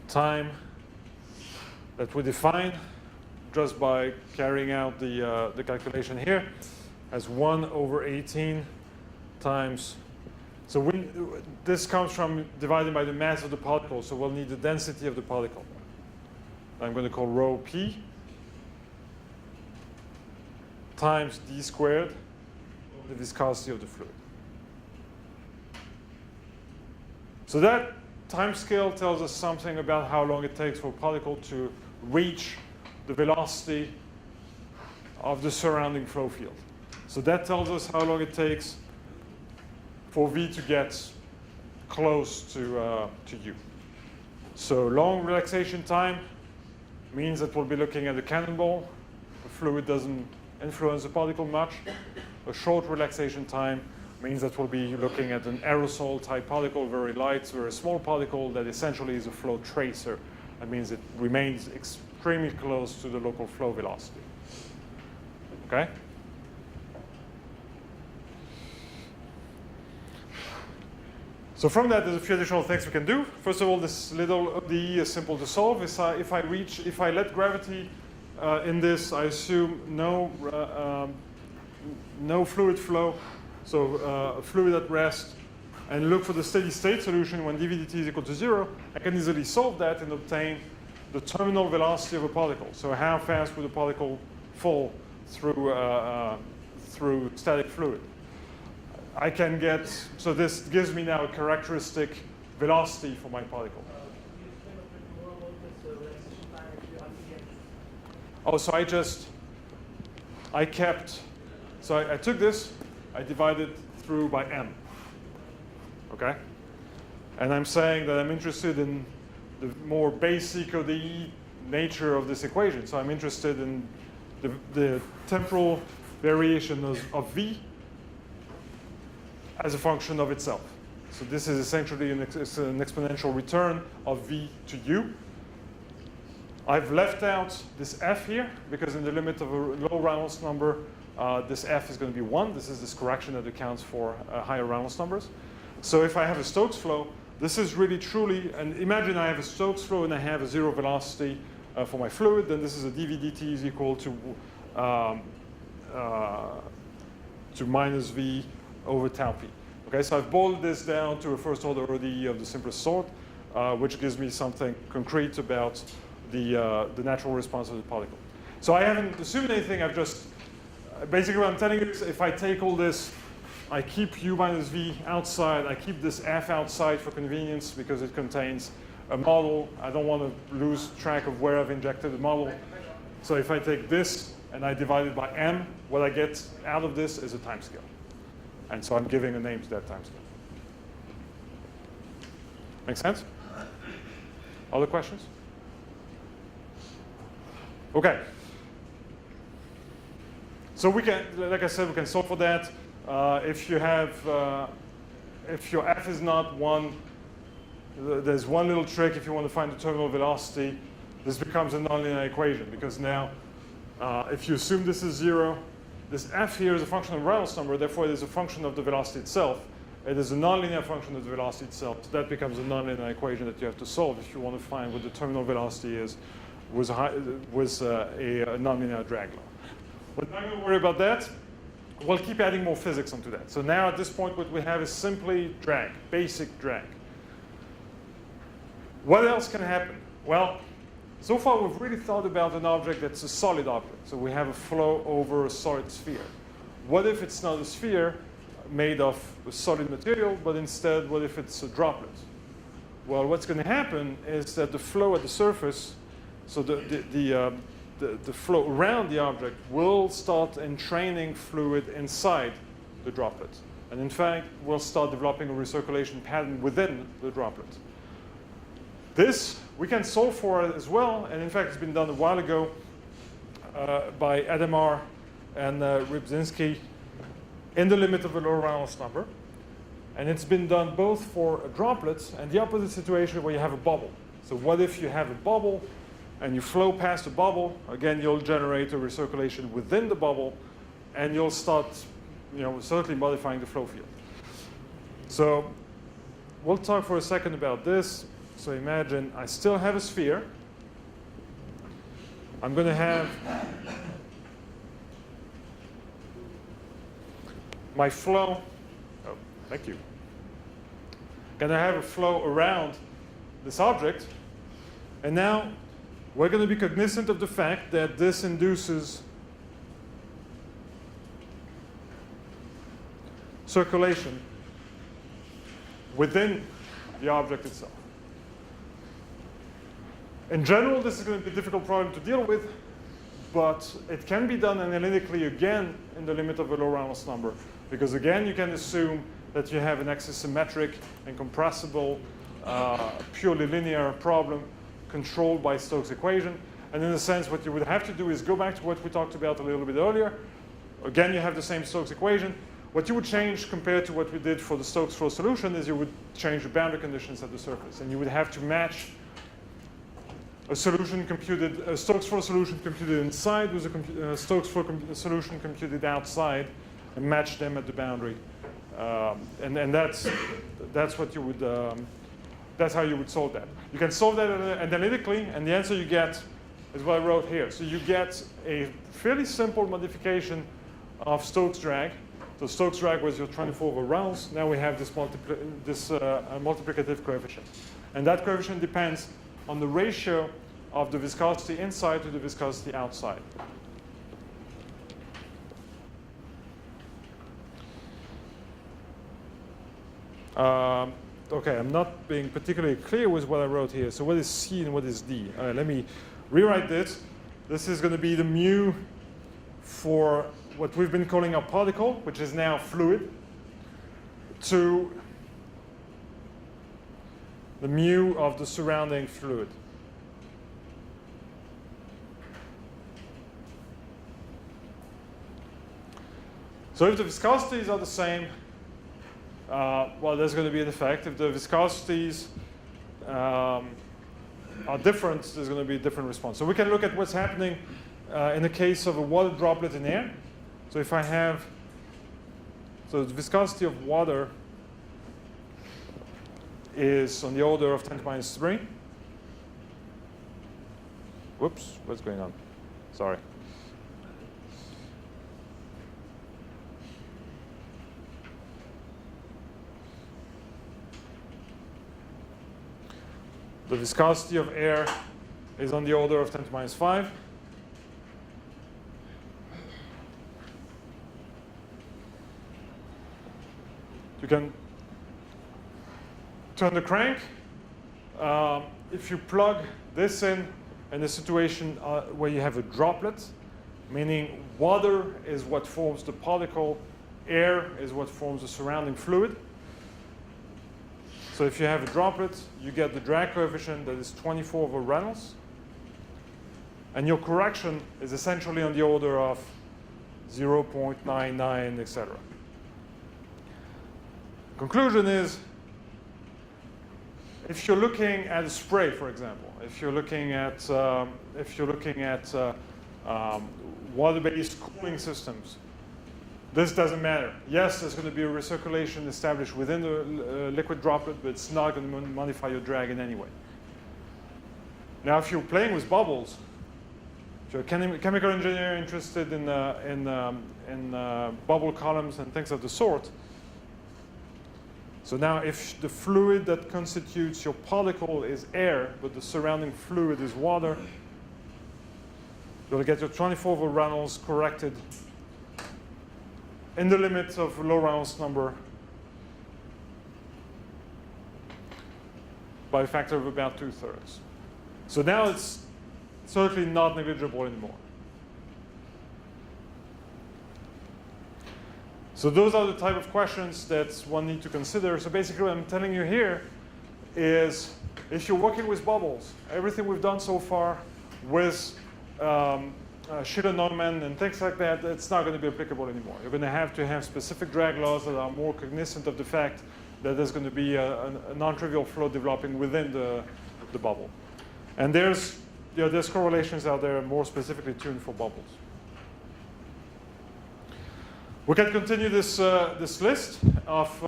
time that we define just by carrying out the calculation here as 1 over 18 times. So this comes from dividing by the mass of the particle, so we'll need the density of the particle. I'm going to call rho p times d squared, the viscosity of the fluid. So that time scale tells us something about how long it takes for a particle to reach the velocity of the surrounding flow field. So that tells us how long it takes for v to get close to u. So long relaxation time means that we'll be looking at a cannonball. The fluid doesn't influence the particle much. A short relaxation time means that we'll be looking at an aerosol type particle, very light, very small particle that essentially is a flow tracer. That means it remains extremely close to the local flow velocity. Okay? So from that, there's a few additional things we can do. First of all, this little ODE is simple to solve. If I let gravity in this, I assume no fluid flow, so fluid at rest, and look for the steady state solution when dv dt is equal to 0, I can easily solve that and obtain the terminal velocity of a particle. So how fast would a particle fall through static fluid? I can get, so this gives me now a characteristic velocity for my particle. Oh, so I took this, I divided through by m, okay? And I'm saying that I'm interested in the more basic ODE nature of this equation. So I'm interested in the temporal variation of v as a function of itself. So this is essentially an exponential return of v to u. I've left out this f here because in the limit of a low Reynolds number, this f is going to be 1. This is this correction that accounts for higher Reynolds numbers. So if I have a Stokes flow, this is really truly, and imagine I have a Stokes flow and I have a 0 velocity for my fluid, then this is a dv dt is equal to minus v over tau p. Okay, so I've boiled this down to a first order ODE of the simplest sort, which gives me something concrete about the natural response of the particle. So I haven't assumed anything, I've just, basically what I'm telling you is if I take all this, I keep u minus v outside, I keep this f outside for convenience because it contains a model. I don't want to lose track of where I've injected the model. So if I take this and I divide it by m, what I get out of this is a time scale. And so I'm giving a name to that time scale. Make sense? Other questions? Okay. So we can, like I said, we can solve for that. If you have, if your f is not 1, there's one little trick if you want to find the terminal velocity. This becomes a nonlinear equation because now, if you assume this is 0, this f here is a function of Reynolds number, therefore it is a function of the velocity itself. It is a nonlinear function of the velocity itself. So that becomes a nonlinear equation that you have to solve if you want to find what the terminal velocity is with a nonlinear drag law. We're not going to worry about that. We'll keep adding more physics onto that. So now at this point, what we have is simply drag, basic drag. What else can happen? Well, so far we've really thought about an object that's a solid object. So we have a flow over a solid sphere. What if it's not a sphere made of a solid material, but instead, what if it's a droplet? Well, what's going to happen is that the flow at the surface, so the flow around the object will start entraining fluid inside the droplet. And in fact, we'll start developing a recirculation pattern within the droplet. This we can solve for as well, and in fact, it's been done a while ago by Adamar and Rybczynski in the limit of a lower Reynolds number. And it's been done both for a droplet and the opposite situation where you have a bubble. So what if you have a bubble and you flow past the bubble? Again, you'll generate a recirculation within the bubble, and you'll start, certainly modifying the flow field. So we'll talk for a second about this. So imagine I still have a sphere. I'm going to have my flow. Oh, thank you. Going to have a flow around this object. And now we're going to be cognizant of the fact that this induces circulation within the object itself. In general, this is going to be a difficult problem to deal with, but it can be done analytically again in the limit of a low Reynolds number. Because again, you can assume that you have an axisymmetric and compressible, purely linear problem controlled by Stokes' equation. And in a sense, what you would have to do is go back to what we talked about a little bit earlier. Again, you have the same Stokes equation. What you would change compared to what we did for the Stokes flow solution is you would change the boundary conditions at the surface. And you would have to match a solution computed, a Stokes flow solution computed inside with a Stokes flow solution computed outside, and match them at the boundary. And that's what you would, that's how you would solve that. You can solve that analytically, and the answer you get is what I wrote here. So you get a fairly simple modification of Stokes drag. So Stokes drag was your 24 over Reynolds. Now we have this multiplicative coefficient. And that coefficient depends on the ratio of the viscosity inside to the viscosity outside. Okay, I'm not being particularly clear with what I wrote here. So what is C and what is D? All right, let me rewrite this. This is going to be the mu for what we've been calling a particle, which is now fluid, to the mu of the surrounding fluid. So if the viscosities are the same, well, there's going to be an effect. If the viscosities are different, there's going to be a different response. So we can look at what's happening in the case of a water droplet in air. So if I have, so the viscosity of water is on the order of 10 to minus 3. Whoops, what's going on? Sorry. The viscosity of air is on the order of 10 to minus 5. You can turn the crank. If you plug this in a situation where you have a droplet, meaning water is what forms the particle, air is what forms the surrounding fluid. So if you have a droplet, you get the drag coefficient that is 24 over Reynolds. And your correction is essentially on the order of 0.99, etc. Conclusion is, if you're looking at a spray, for example, if you're looking at water-based cooling systems, this doesn't matter. Yes, there's going to be a recirculation established within the liquid droplet, but it's not going to modify your drag in any way. Now, if you're playing with bubbles, if you're a chemical engineer interested in bubble columns and things of the sort, so now if the fluid that constitutes your particle is air, but the surrounding fluid is water, you'll get your 24 over Reynolds corrected in the limits of low Reynolds number by a factor of about 2/3. So now it's certainly not negligible anymore. So those are the type of questions that one needs to consider. So basically what I'm telling you here is, if you're working with bubbles, everything we've done so far with Schiller-Neumann and things like that, it's not going to be applicable anymore. You're going to have specific drag laws that are more cognizant of the fact that there's going to be a non-trivial flow developing within the bubble. And there's correlations out there more specifically tuned for bubbles. We can continue this list of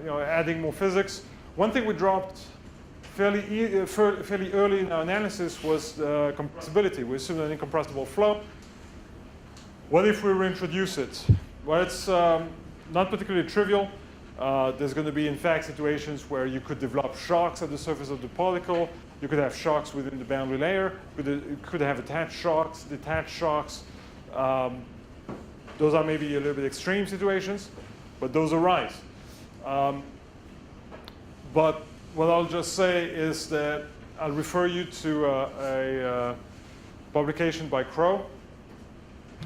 adding more physics. One thing we dropped fairly early in our analysis was compressibility. We assumed an incompressible flow. What if we reintroduce it? Well, it's not particularly trivial. There's going to be, in fact, situations where you could develop shocks at the surface of the particle. You could have shocks within the boundary layer. You could have attached shocks, detached shocks. Those are maybe a little bit extreme situations, but those arise. But what I'll just say is that I'll refer you to a publication by Crow,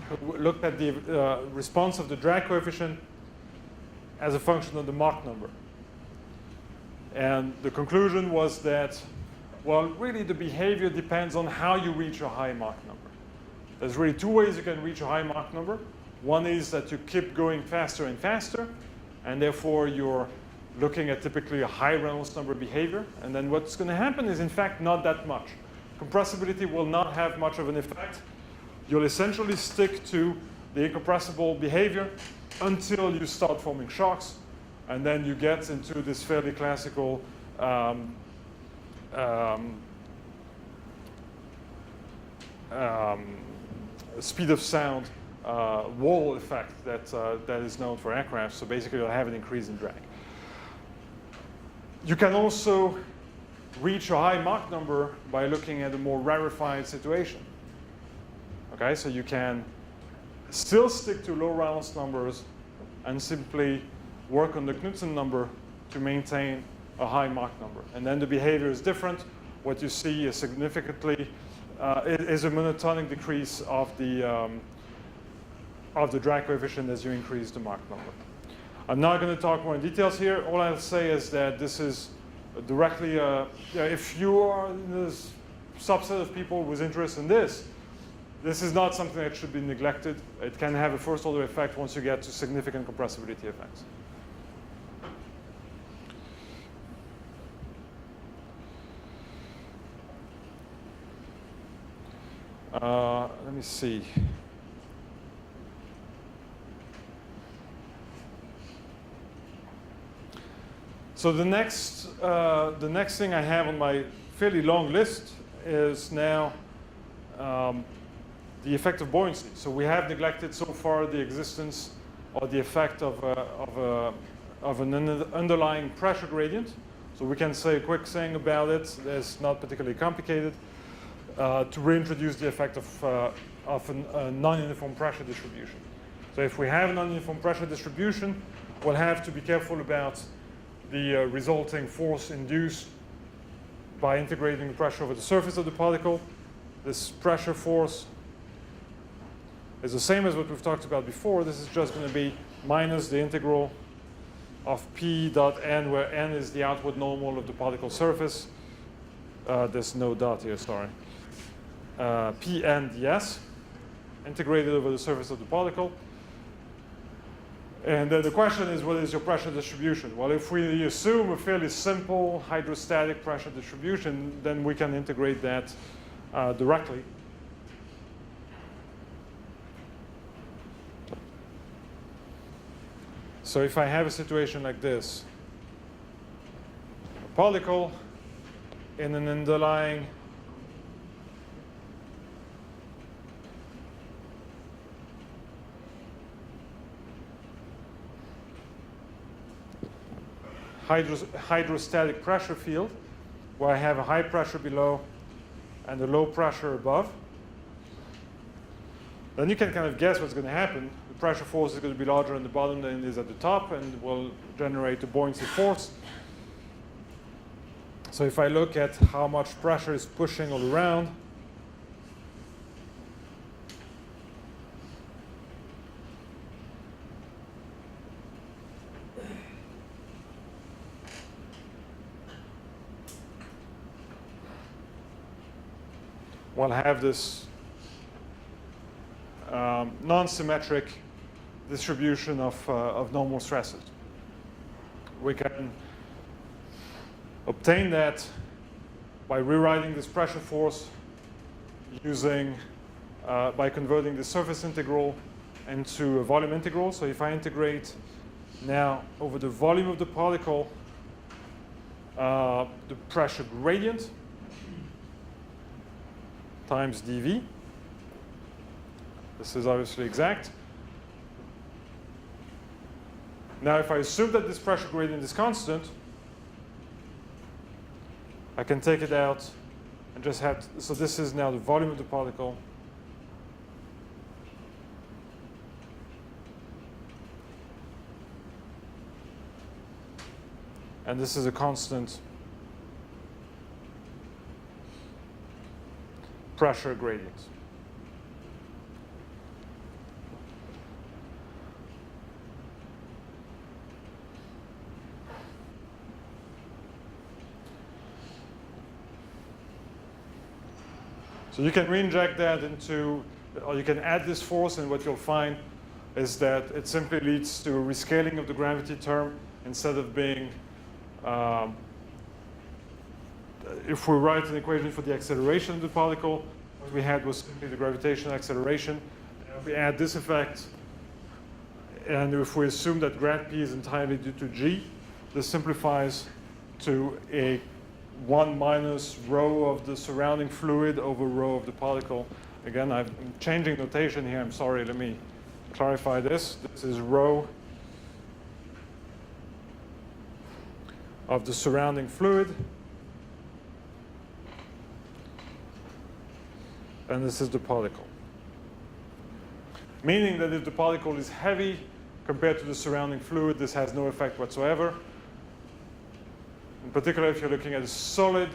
who looked at the response of the drag coefficient as a function of the Mach number. And the conclusion was that, well, really the behavior depends on how you reach a high Mach number. There's really two ways you can reach a high Mach number. One is that you keep going faster and faster, and therefore you're looking at typically a high Reynolds number behavior. And then what's going to happen is, in fact, not that much. Compressibility will not have much of an effect. You'll essentially stick to the incompressible behavior until you start forming shocks, and then you get into this fairly classical speed of sound wall effect that is known for aircraft. So basically, you'll have an increase in drag. You can also reach a high Mach number by looking at a more rarefied situation. Okay, so you can still stick to low Reynolds numbers and simply work on the Knudsen number to maintain a high Mach number. And then the behavior is different. What you see is significantly is a monotonic decrease of the drag coefficient as you increase the Mach number. I'm not going to talk more in details here. All I'll say is that this is directly, if you are in this subset of people with interest in this, this is not something that should be neglected. It can have a first order effect once you get to significant compressibility effects. Let me see. So the next thing I have on my fairly long list is now the effect of buoyancy. So we have neglected so far the existence or the effect of an underlying pressure gradient. So we can say a quick thing about it. It's not particularly complicated. To reintroduce the effect of a non-uniform pressure distribution. So if we have a non-uniform pressure distribution, we'll have to be careful about the resulting force induced by integrating the pressure over the surface of the particle. This pressure force is the same as what we've talked about before. This is just going to be minus the integral of P dot n, where n is the outward normal of the particle surface. There's no dot here, sorry. P and ds, integrated over the surface of the particle. And then the question is, what is your pressure distribution? Well, if we assume a fairly simple hydrostatic pressure distribution, then we can integrate that directly. So if I have a situation like this, a particle in an underlying hydrostatic pressure field, where I have a high pressure below and a low pressure above, then you can kind of guess what's going to happen. The pressure force is going to be larger on the bottom than it is at the top, and will generate a buoyancy force. So if I look at how much pressure is pushing all around, we'll have this non-symmetric distribution of normal stresses. We can obtain that by rewriting this pressure force using, by converting the surface integral into a volume integral. So if I integrate now over the volume of the particle, the pressure gradient times dV. This is obviously exact. Now, if I assume that this pressure gradient is constant, I can take it out and just have, so this is now the volume of the particle. And this is a constant pressure gradient. So you can reinject that into, or you can add this force, and what you'll find is that it simply leads to a rescaling of the gravity term. Instead of being, if we write an equation for the acceleration of the particle, what we had was simply the gravitational acceleration. If we add this effect, and if we assume that grad P is entirely due to G, this simplifies to a 1 minus rho of the surrounding fluid over rho of the particle. Again, I'm changing notation here. I'm sorry. Let me clarify this. This is rho of the surrounding fluid. And this is the particle. Meaning that if the particle is heavy compared to the surrounding fluid, this has no effect whatsoever. In particular, if you're looking at a solid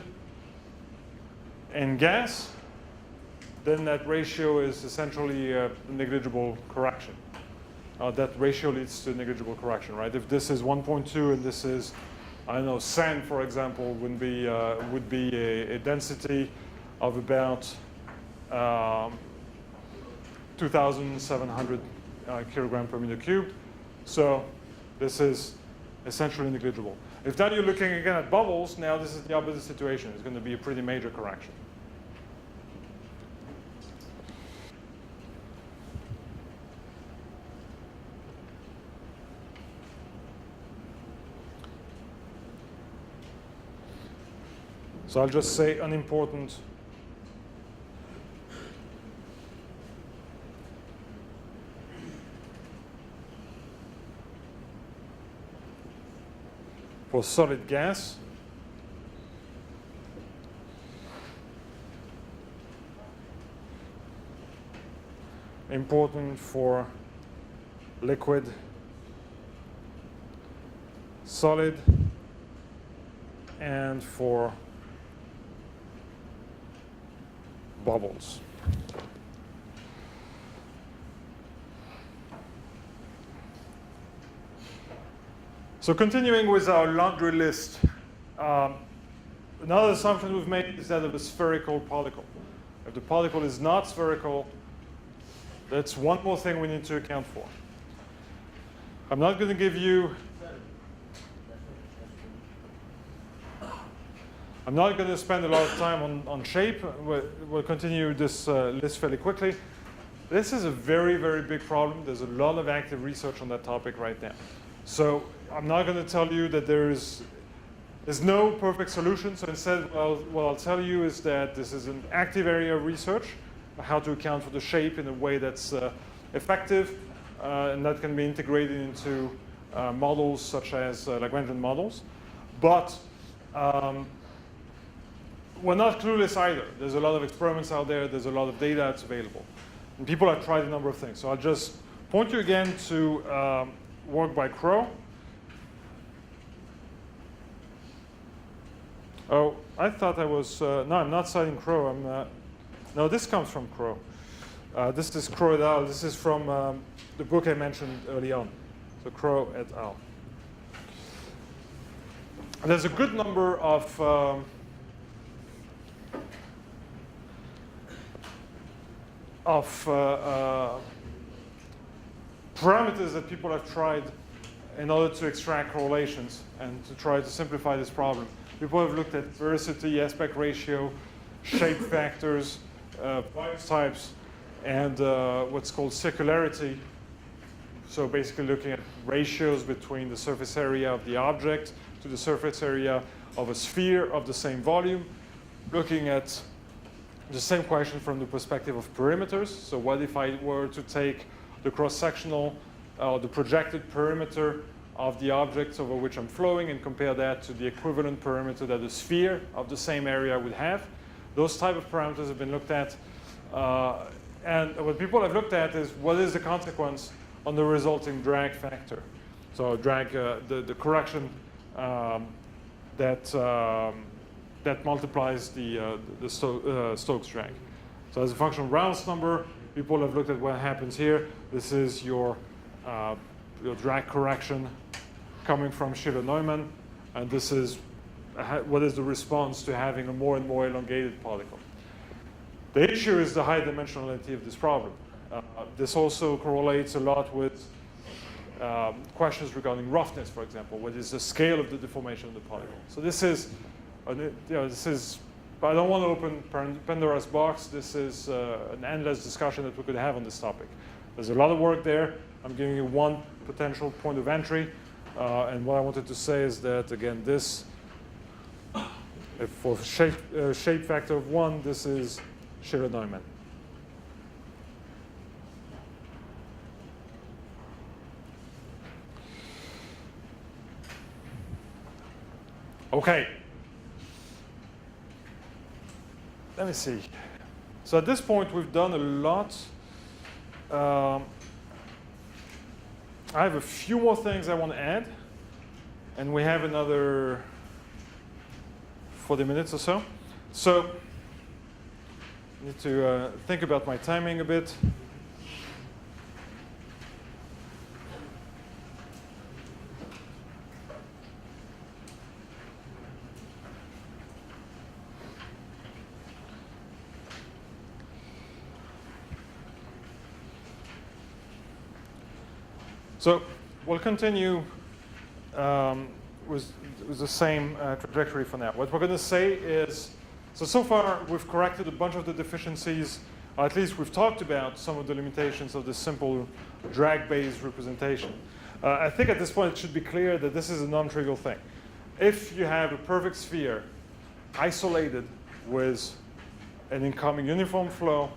and gas, then that ratio is essentially a negligible correction. That ratio leads to negligible correction, right? If this is 1.2 and this is, I don't know, sand, for example, would be a density of about 2,700 kilogram per meter cubed. So this is essentially negligible. If then you're looking again at bubbles, now this is the opposite situation. It's going to be a pretty major correction. So I'll just say unimportant for solid gas. Important for liquid, solid, and for bubbles. So continuing with our laundry list, another assumption we've made is that of a spherical particle. If the particle is not spherical, that's one more thing we need to account for. I'm not going to give you I'm not going to spend a lot of time on shape. We'll continue this list fairly quickly. This is a very, very big problem. There's a lot of active research on that topic right now. So I'm not going to tell you that there's no perfect solution. So instead, what I'll tell you is that this is an active area of research, how to account for the shape in a way that's effective, and that can be integrated into models such as Lagrangian models. But we're not clueless either. There's a lot of experiments out there. There's a lot of data that's available. And people have tried a number of things. So I'll just point you again to work by Crow. Oh, I thought I was, no, I'm not citing Crow. No, this comes from Crow. This is Crow et al. This is from the book I mentioned early on. So Crow et al. There's a good number of parameters that people have tried in order to extract correlations and to try to simplify this problem. People have looked at veracity, aspect ratio, shape factors, bias types, and what's called circularity. So basically looking at ratios between the surface area of the object to the surface area of a sphere of the same volume, looking at the same question from the perspective of perimeters. So what if I were to take the cross-sectional, the projected perimeter of the objects over which I'm flowing and compare that to the equivalent perimeter that a sphere of the same area would have? Those type of parameters have been looked at. And what people have looked at is what is the consequence on the resulting drag factor. So drag, the correction that multiplies the Stokes drag. So as a function of Reynolds number, people have looked at what happens here. This is your drag correction coming from Schiller-Neumann, and this is what is the response to having a more and more elongated particle. The issue is the high dimensionality of this problem. This also correlates a lot with questions regarding roughness, for example. What is the scale of the deformation of the particle? So this is, I don't want to open Pandora's box. This is an endless discussion that we could have on this topic. There's a lot of work there. I'm giving you one potential point of entry. And what I wanted to say is that, again, this, if for shape factor of 1, this is Schiller-Neumann. Okay. Let me see. So at this point, we've done a lot. I have a few more things I want to add. And we have another 40 minutes or so. So I need to think about my timing a bit. So we'll continue with the same trajectory for now. What we're going to say is, so far we've corrected a bunch of the deficiencies, or at least we've talked about some of the limitations of this simple drag-based representation. I think at this point it should be clear that this is a non-trivial thing. If you have a perfect sphere isolated with an incoming uniform flow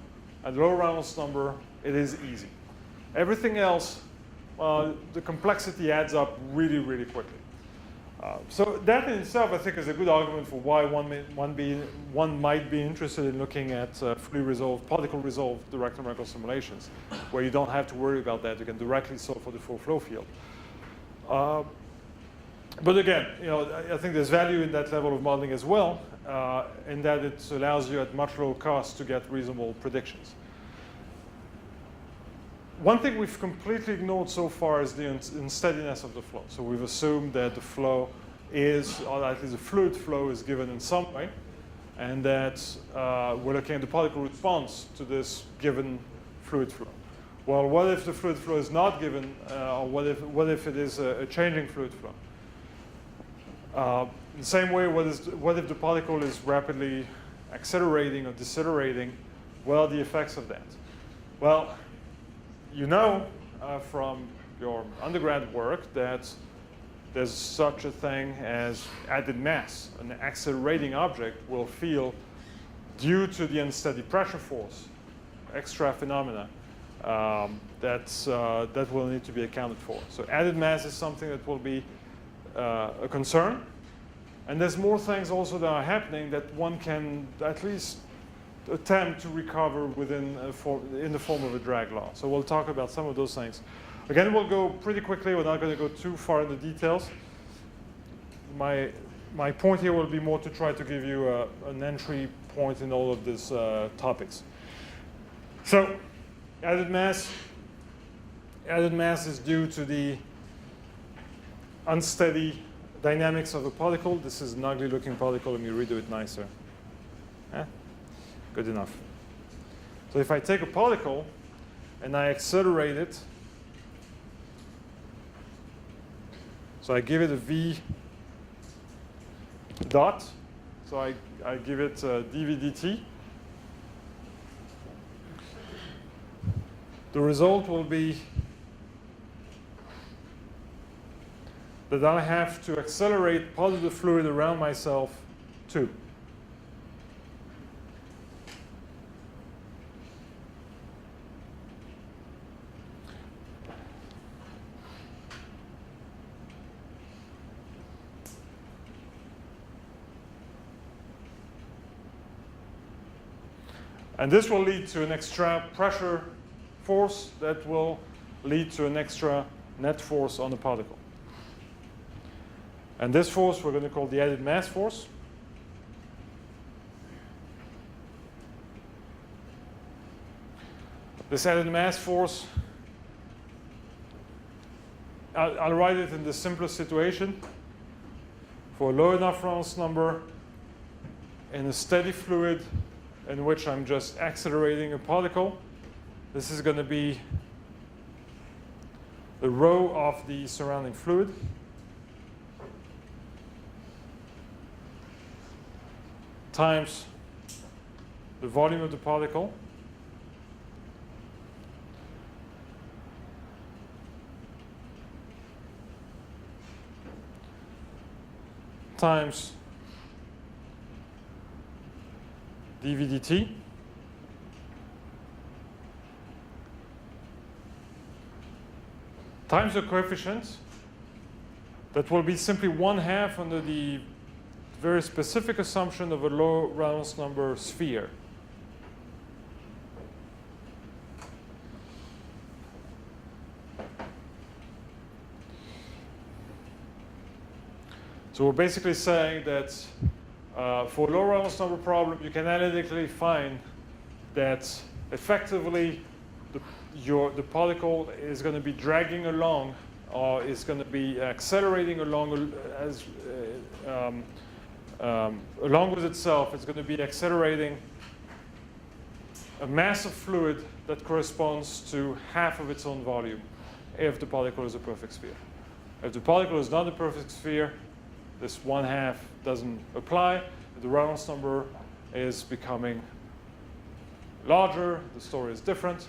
and low Reynolds number, it is easy. Everything else, the complexity adds up really, really quickly. So that in itself, I think, is a good argument for why one might be interested in looking at fully resolved, particle resolved direct numerical simulations, where you don't have to worry about that. You can directly solve for the full flow field. But again, I think there's value in that level of modeling as well, in that it allows you at much lower cost to get reasonable predictions. One thing we've completely ignored so far is the unsteadiness of the flow. So we've assumed that the flow is, or at least the fluid flow is given in some way. and that we're looking at the particle response to this given fluid flow. Well, what if the fluid flow is not given, or what if it is a changing fluid flow? In the same way, what if the particle is rapidly accelerating or decelerating? What are the effects of that? Well, you know from your undergrad work that there's such a thing as added mass. An accelerating object will feel, due to the unsteady pressure force, extra phenomena that will need to be accounted for. So added mass is something that will be a concern. And there's more things also that are happening that one can at least attempt to recover in the form of a drag law. So we'll talk about some of those things. Again, we'll go pretty quickly. We're not going to go too far into details. My point here will be more to try to give you an entry point in all of these topics. So added mass is due to the unsteady dynamics of a particle. This is an ugly looking particle. Let me redo it nicer. Good enough. So if I take a particle and I accelerate it, so I give it a v dot, so I give it dv dt. The result will be that I have to accelerate part of the fluid around myself too. And this will lead to an extra pressure force that will lead to an extra net force on the particle. And this force we're going to call the added mass force. This added mass force, I'll write it in the simplest situation. For a low enough Reynolds number in a steady fluid in which I'm just accelerating a particle, this is going to be the rho of the surrounding fluid times the volume of the particle times dv dt times the coefficient that will be simply 1/2 under the very specific assumption of a low Reynolds number sphere. So we're basically saying that for a low Reynolds number problem, you can analytically find that effectively the particle is going to be dragging along, or is going to be accelerating along along with itself. It's going to be accelerating a mass of fluid that corresponds to half of its own volume if the particle is a perfect sphere. If the particle is not a perfect sphere, this 1/2 doesn't apply. The Reynolds number is becoming larger. The story is different.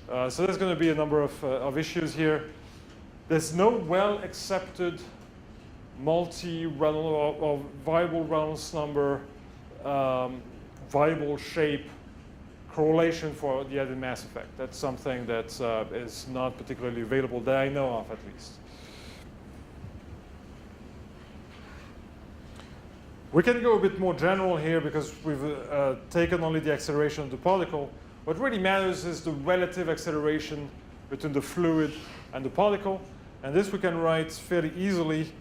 So there's going to be a number of issues here. There's no well-accepted multi-Reynolds or viable Reynolds number, viable shape correlation for the added mass effect. That's something that is not particularly available that I know of, at least. We can go a bit more general here because we've taken only the acceleration of the particle. What really matters is the relative acceleration between the fluid and the particle. And this we can write fairly easily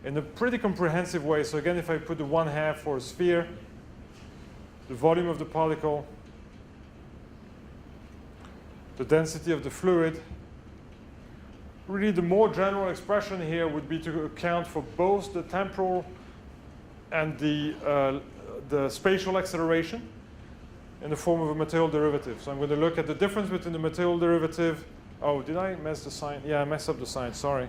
in a pretty comprehensive way. So again, if I put the 1/2 for a sphere, the volume of the particle, the density of the fluid, really the more general expression here would be to account for both the temporal and the the spatial acceleration in the form of a material derivative. So I'm going to look at the difference between the material derivative. Oh, did I mess the sign? Yeah, I messed up the sign, sorry.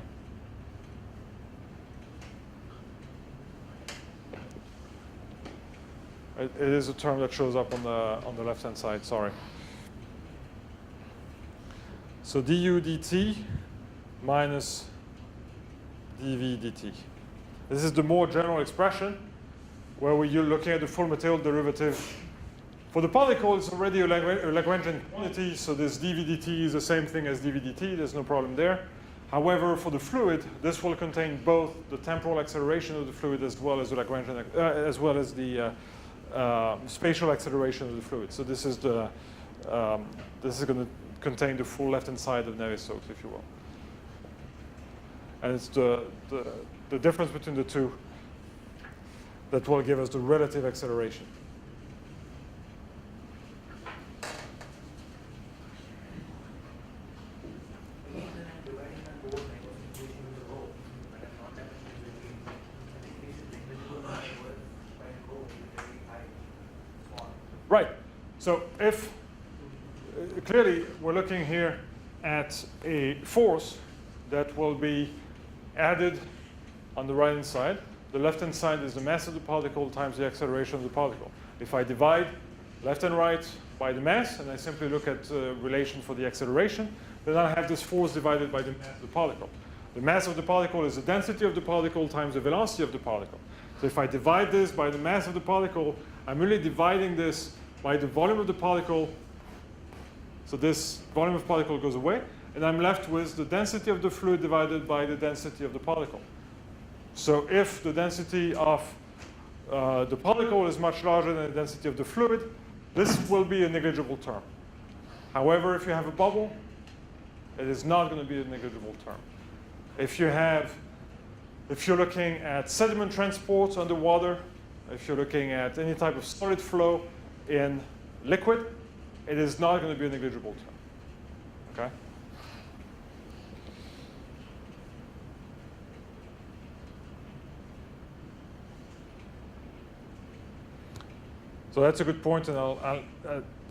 It is a term that shows up on the left-hand side, sorry. So du dt minus dv dt. This is the more general expression where you're looking at the full material derivative. For the particle, it's already a Lagrangian quantity, so this dv dt is the same thing as dv dt. There's no problem there. However, for the fluid, this will contain both the temporal acceleration of the fluid as well as the Lagrangian, as well as the spatial acceleration of the fluid. So this is the this is going to contain the full left-hand side of Navier-Stokes, if you will. And it's the difference between the two that will give us the relative acceleration. Right. So if clearly we're looking here at a force that will be added on the right-hand side. The left-hand side is the mass of the particle times the acceleration of the particle. If I divide left and right by the mass, and I simply look at relation for the acceleration, then I have this force divided by the mass of the particle. The mass of the particle is the density of the particle times the velocity of the particle. So if I divide this by the mass of the particle, I'm really dividing this by the volume of the particle. So this volume of particle goes away, and I'm left with the density of the fluid divided by the density of the particle. So if the density of the particle is much larger than the density of the fluid, this will be a negligible term. However, if you have a bubble, it is not going to be a negligible term. If you're looking at sediment transport underwater, if you're looking at any type of solid flow in liquid, it is not going to be a negligible term. Okay? So that's a good point, and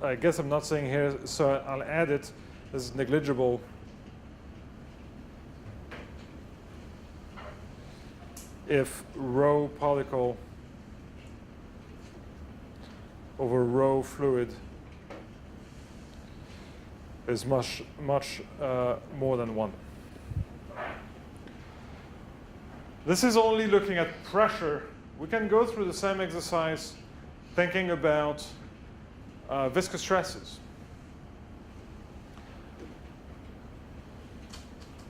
I guess I'm not saying here, so I'll add it as negligible. If rho particle over rho fluid is much more than 1. This is only looking at pressure. We can go through the same exercise thinking about viscous stresses.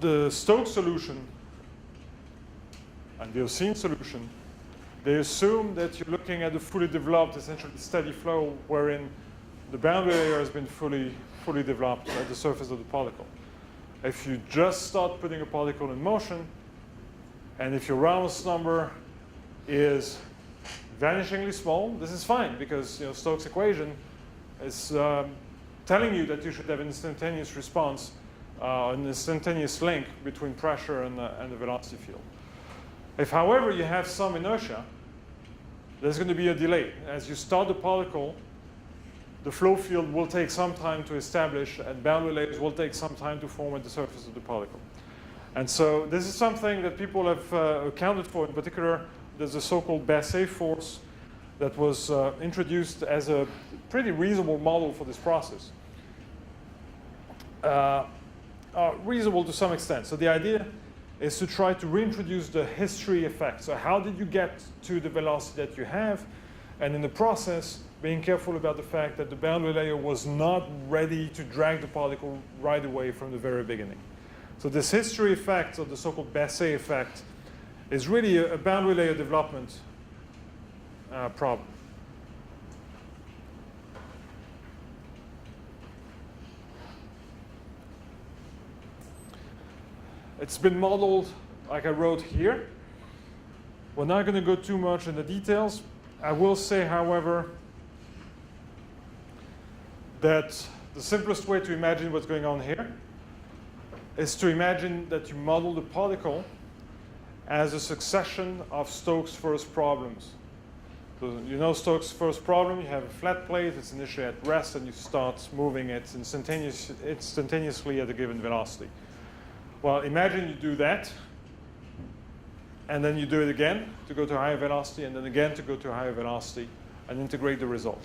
The Stokes solution and the Oseen solution, they assume that you're looking at a fully developed, essentially steady flow wherein the boundary layer has been fully developed at the surface of the particle. If you just start putting a particle in motion, and if your Reynolds number is vanishingly small, this is fine, because Stokes' equation is telling you that you should have an instantaneous response, an instantaneous link between pressure and the velocity field. If, however, you have some inertia, there's going to be a delay. As you start the particle, the flow field will take some time to establish, and boundary layers will take some time to form at the surface of the particle. And so this is something that people have accounted for. In particular, there's a so-called Basset force that was introduced as a pretty reasonable model for this process. Reasonable to some extent. So the idea is to try to reintroduce the history effect. So how did you get to the velocity that you have? And in the process, being careful about the fact that the boundary layer was not ready to drag the particle right away from the very beginning. So this history effect, or the so-called Basset effect, is really a boundary layer development problem. It's been modeled like I wrote here. We're not going to go too much in the details. I will say, however, that the simplest way to imagine what's going on here is to imagine that you model the particle as a succession of Stokes' first problems. So you know Stokes' first problem, you have a flat plate, it's initially at rest, and you start moving it instantaneously at a given velocity. Well, imagine you do that, and then you do it again to go to a higher velocity, and then again to go to a higher velocity, and integrate the result.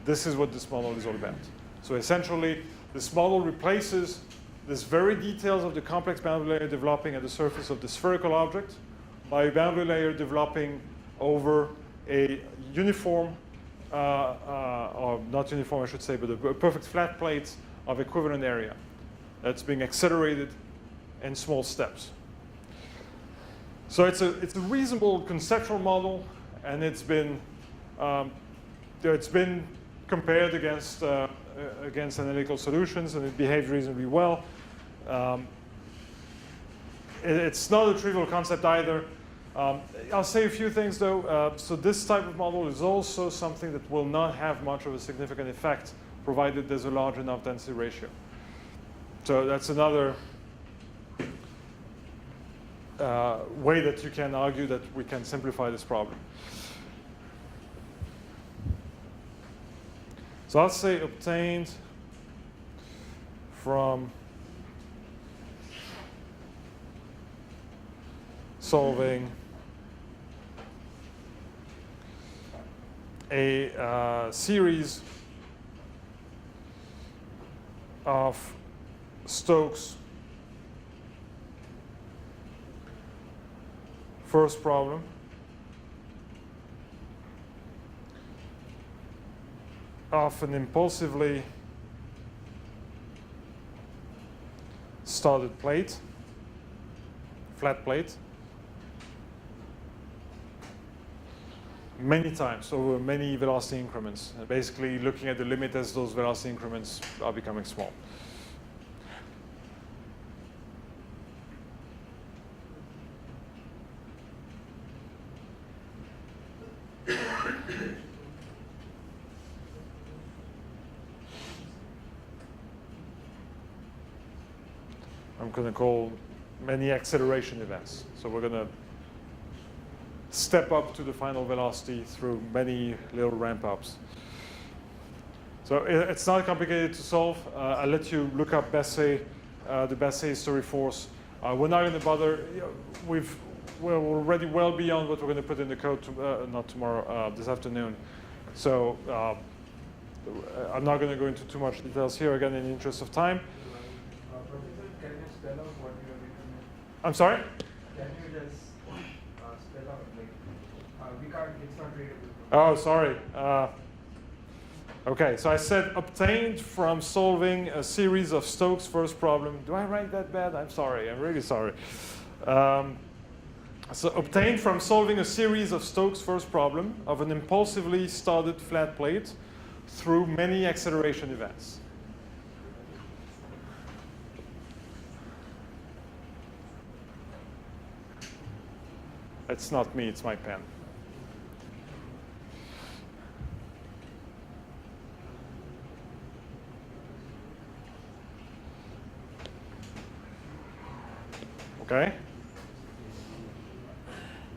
This is what this model is all about. So essentially, this model replaces these very details of the complex boundary layer developing at the surface of the spherical object by a boundary layer developing over a uniform, or not uniform I should say, but a perfect flat plate of equivalent area that's being accelerated in small steps. So it's a reasonable conceptual model, and it's been compared against analytical solutions, and it behaves reasonably well. It's not a trivial concept either. I'll say a few things though. So this type of model is also something that will not have much of a significant effect provided there's a large enough density ratio. So that's another way that you can argue that we can simplify this problem. So I'll say obtained from solving a series of Stokes' first problem of an impulsively started plate, flat plate, many times over many velocity increments, and basically looking at the limit as those velocity increments are becoming small. I'm going to call many acceleration events. So we're going to step up to the final velocity through many little ramp-ups. So it's not complicated to solve. I'll let you look up Bessay, the Bessay history force. We're not going to bother. We're already well beyond what we're going to put in the code, not tomorrow, this afternoon. So I'm not going to go into too much details here, again, in the interest of time. Can you spell out what you have written? I'm sorry? Can you just spell out, like, we can't, it's not readable. Oh, sorry. Okay, so I said obtained from solving a series of Stokes' first problem. Do I write that bad? I'm sorry, I'm really sorry. So obtained from solving a series of Stokes' first problem of an impulsively started flat plate through many acceleration events. It's not me, it's my pen. Okay?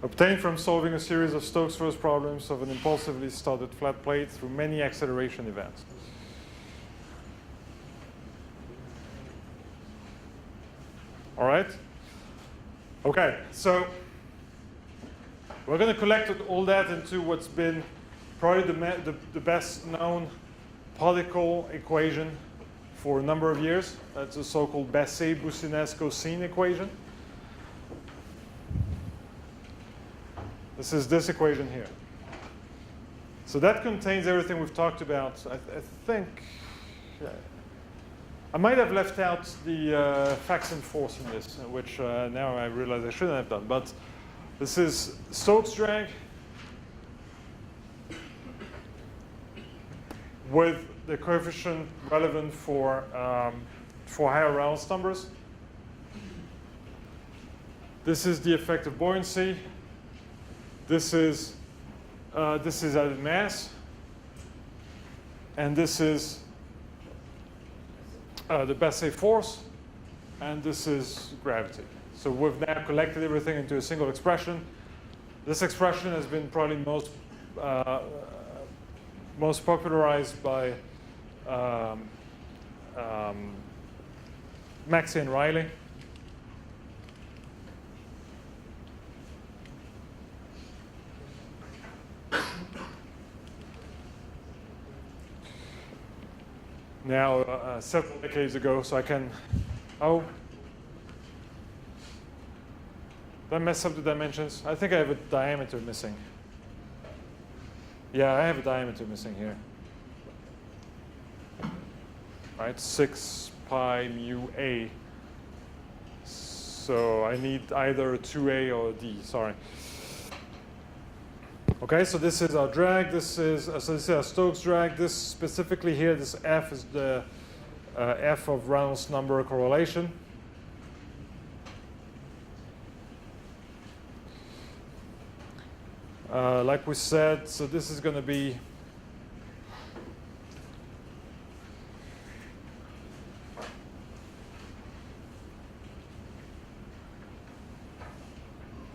Obtained from solving a series of Stokes' first problems of an impulsively started flat plate through many acceleration events. All right? Okay, so we're going to collect all that into what's been probably the best known particle equation for a number of years. That's the so-called Bessay-Boussinesq-Gaussian equation. This is this equation here. So that contains everything we've talked about. I think I might have left out the Faxon force in this, which now I realize I shouldn't have done. But this is Stokes drag with the coefficient relevant for higher Reynolds numbers. This is the effect of buoyancy. This is added mass, and this is the Bessay force, and this is gravity. So we've now collected everything into a single expression. This expression has been probably most most popularized by Maxey and Riley. Now, several decades ago, so I can, oh, did I mess up the dimensions? I think I have a diameter missing. Yeah, I have a diameter missing here. Right, 6 pi mu a. So I need either a 2a or a d, sorry. Okay, so this is our drag. This is our Stokes drag. This specifically here, this F is the F of Reynolds number correlation. Like we said, so this is going to be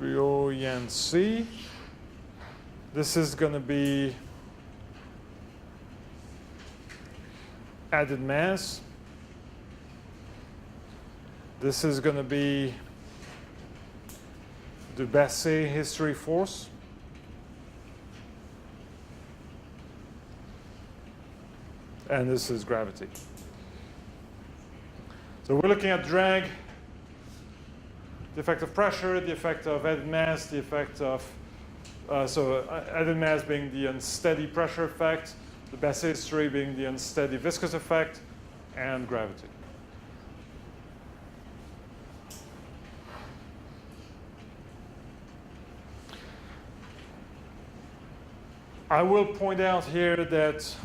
buoyancy. This is going to be added mass. This is going to be the Basset history force. And this is gravity. So we're looking at drag, the effect of pressure, the effect of added mass, the effect of added mass being the unsteady pressure effect, the Basset history being the unsteady viscous effect, and gravity. I will point out here that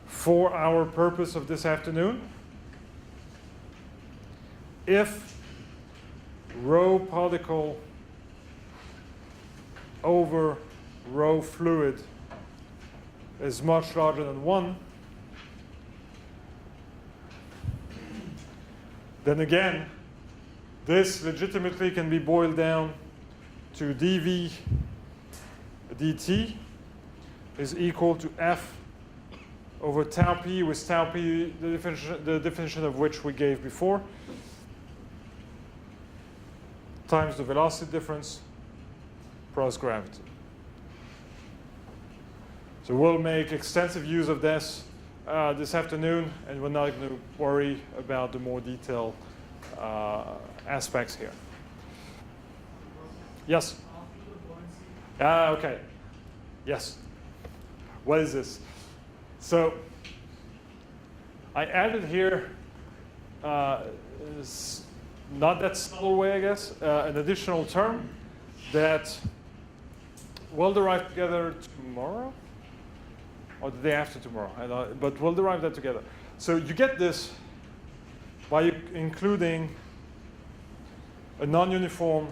for our purpose of this afternoon, if rho particle over rho fluid is much larger than 1, then again, this legitimately can be boiled down to dV dt is equal to F over tau p, with tau p the definition of which we gave before, times the velocity difference plus gravity. So we'll make extensive use of this this afternoon, and we're not going to worry about the more detailed aspects here. Yes? Okay. Yes. What is this? So I added here, not that subtle way, I guess, an additional term that we'll derive together tomorrow, or the day after tomorrow, but we'll derive that together. So you get this by including a non-uniform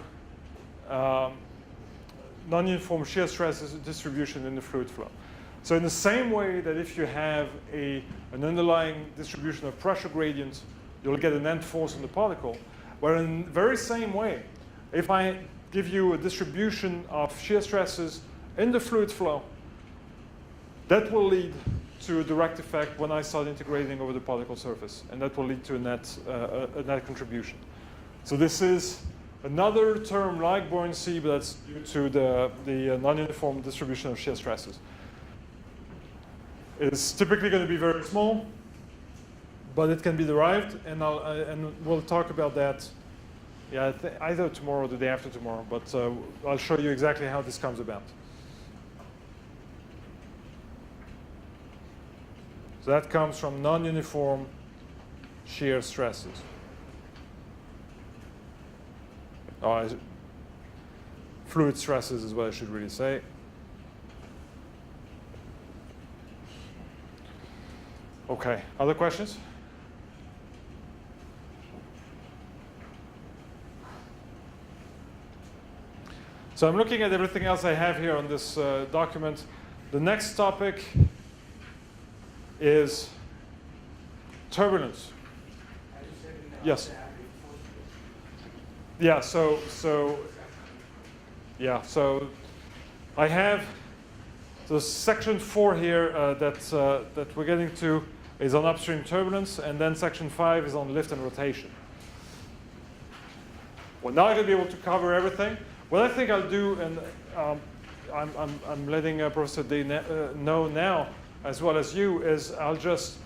shear stress distribution in the fluid flow. So in the same way that if you have an underlying distribution of pressure gradient, you'll get an end force on the particle. But in the very same way, if I give you a distribution of shear stresses in the fluid flow, that will lead to a direct effect when I start integrating over the particle surface, and that will lead to a net contribution. So this is another term like buoyancy, but that's due to the non-uniform distribution of shear stresses. It's typically going to be very small, but it can be derived, and we'll talk about that either tomorrow or the day after tomorrow, but I'll show you exactly how this comes about. So that comes from non-uniform shear stresses. Fluid stresses is what I should really say. Okay, other questions? So I'm looking at everything else I have here on this document. The next topic is turbulence. Yes. Yeah, so Yeah, so I have the section 4 here that we're getting to is on upstream turbulence, and then section 5 is on lift and rotation. We're not going to be able to cover everything. What I think I'll do, and I'm letting Professor Day know now, as well as you, is I'll just,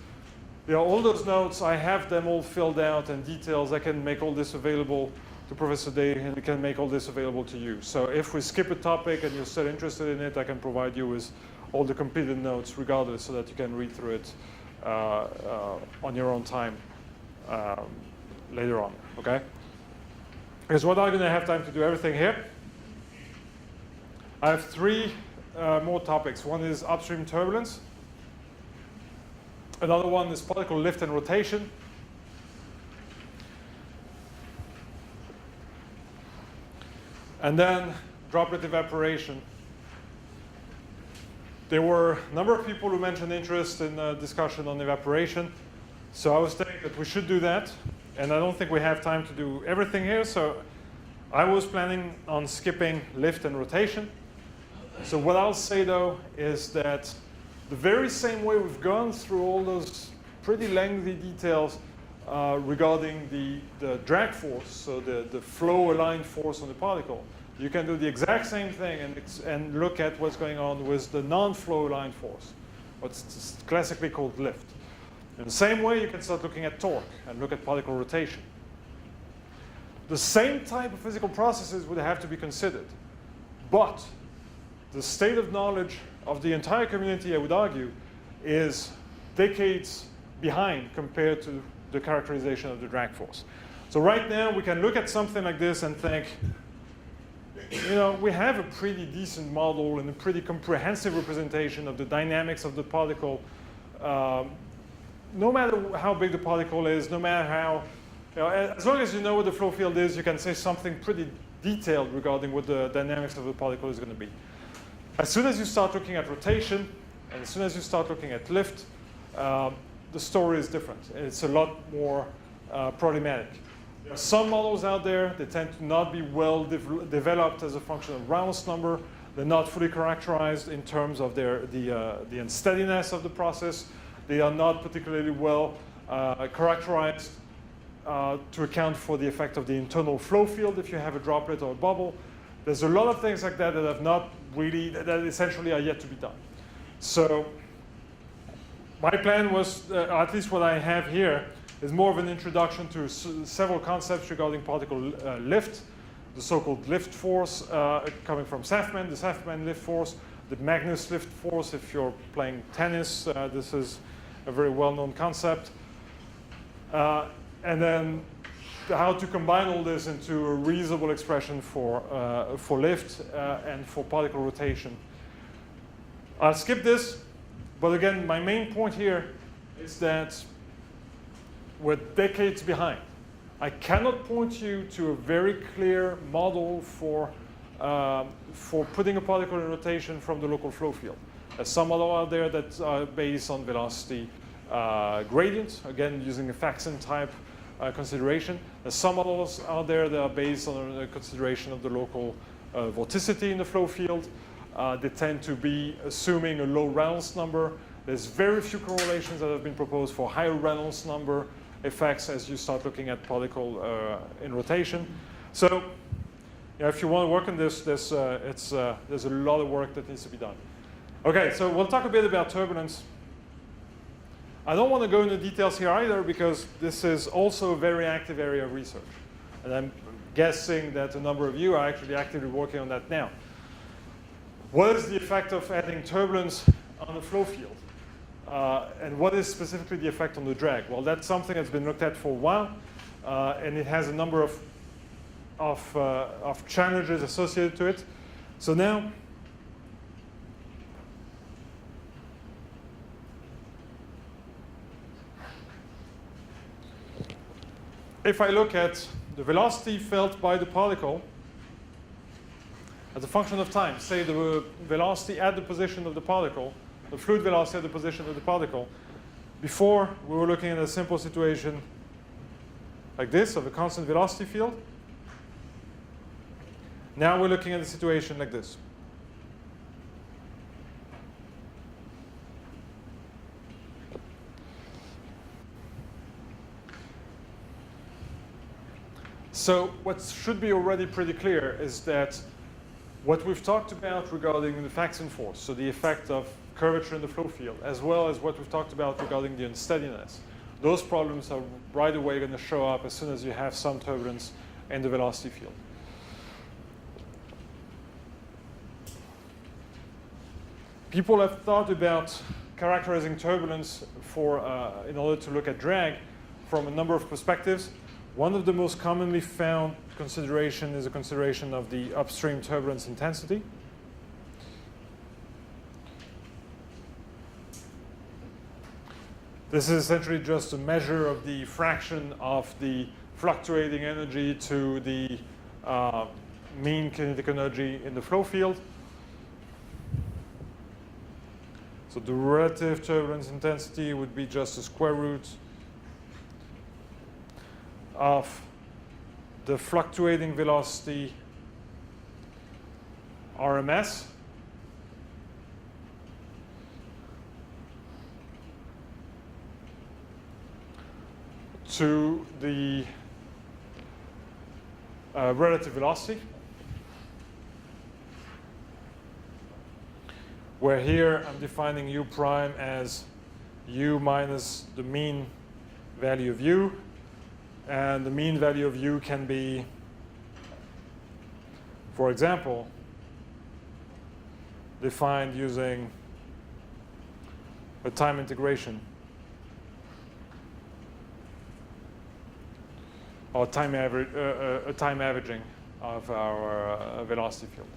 all those notes, I have them all filled out and details. I can make all this available to Professor Day, and we can make all this available to you. So if we skip a topic and you're still interested in it, I can provide you with all the completed notes regardless, so that you can read through it on your own time later on, okay? Because we're not going to have time to do everything here. I have 3 more topics. One is upstream turbulence. Another one is particle lift and rotation. And then droplet evaporation. There were a number of people who mentioned interest in discussion on evaporation. So I was thinking that we should do that. And I don't think we have time to do everything here. So I was planning on skipping lift and rotation. So what I'll say, though, is that the very same way we've gone through all those pretty lengthy details regarding the drag force, so the flow-aligned force on the particle, you can do the exact same thing and look at what's going on with the non-flow-aligned force, what's classically called lift. In the same way, you can start looking at torque and look at particle rotation. The same type of physical processes would have to be considered, but the state of knowledge of the entire community, I would argue, is decades behind compared to the characterization of the drag force. So right now, we can look at something like this and think, we have a pretty decent model and a pretty comprehensive representation of the dynamics of the particle, no matter how big the particle is, no matter how, as long as you know what the flow field is, you can say something pretty detailed regarding what the dynamics of the particle is going to be. As soon as you start looking at rotation, and as soon as you start looking at lift, the story is different. It's a lot more problematic. There are some models out there that tend to not be well developed as a function of Reynolds number. They're not fully characterized in terms of the unsteadiness of the process. They are not particularly well characterized to account for the effect of the internal flow field if you have a droplet or a bubble. There's a lot of things like that that have not really, that essentially are yet to be done. So my plan was, at least what I have here, is more of an introduction to several concepts regarding particle lift, the so-called lift force coming from Safman, the Safman lift force, the Magnus lift force if you're playing tennis. This is a very well-known concept. And then how to combine all this into a reasonable expression for lift and for particle rotation. I'll skip this, but again, my main point here is that we're decades behind. I cannot point you to a very clear model for putting a particle in rotation from the local flow field. There's some model out there that are based on velocity gradient, again using a Faxon type consideration. There's some models out there that are based on a consideration of the local vorticity in the flow field. They tend to be assuming a low Reynolds number. There's very few correlations that have been proposed for higher Reynolds number effects as you start looking at particle in rotation. So if you want to work on this, there's a lot of work that needs to be done. Okay, so we'll talk a bit about turbulence. I don't want to go into details here either because this is also a very active area of research. And I'm guessing that a number of you are actually actively working on that now. What is the effect of adding turbulence on the flow field? And what is specifically the effect on the drag? Well, that's something that's been looked at for a while, and it has a number of challenges associated to it. So now, if I look at the velocity felt by the particle as a function of time, say the velocity at the position of the particle, the fluid velocity at the position of the particle, before we were looking at a simple situation like this of a constant velocity field. Now we're looking at a situation like this. So what should be already pretty clear is that what we've talked about regarding the Faxon force, so the effect of curvature in the flow field, as well as what we've talked about regarding the unsteadiness, those problems are right away going to show up as soon as you have some turbulence in the velocity field. People have thought about characterizing turbulence in order to look at drag from a number of perspectives. One of the most commonly found consideration is a consideration of the upstream turbulence intensity. This is essentially just a measure of the fraction of the fluctuating energy to the mean kinetic energy in the flow field. So the relative turbulence intensity would be just the square root of the fluctuating velocity RMS to the relative velocity, where here I'm defining u prime as u minus the mean value of u, and the mean value of u can be, for example, defined using a time integration or time averaging of our velocity field.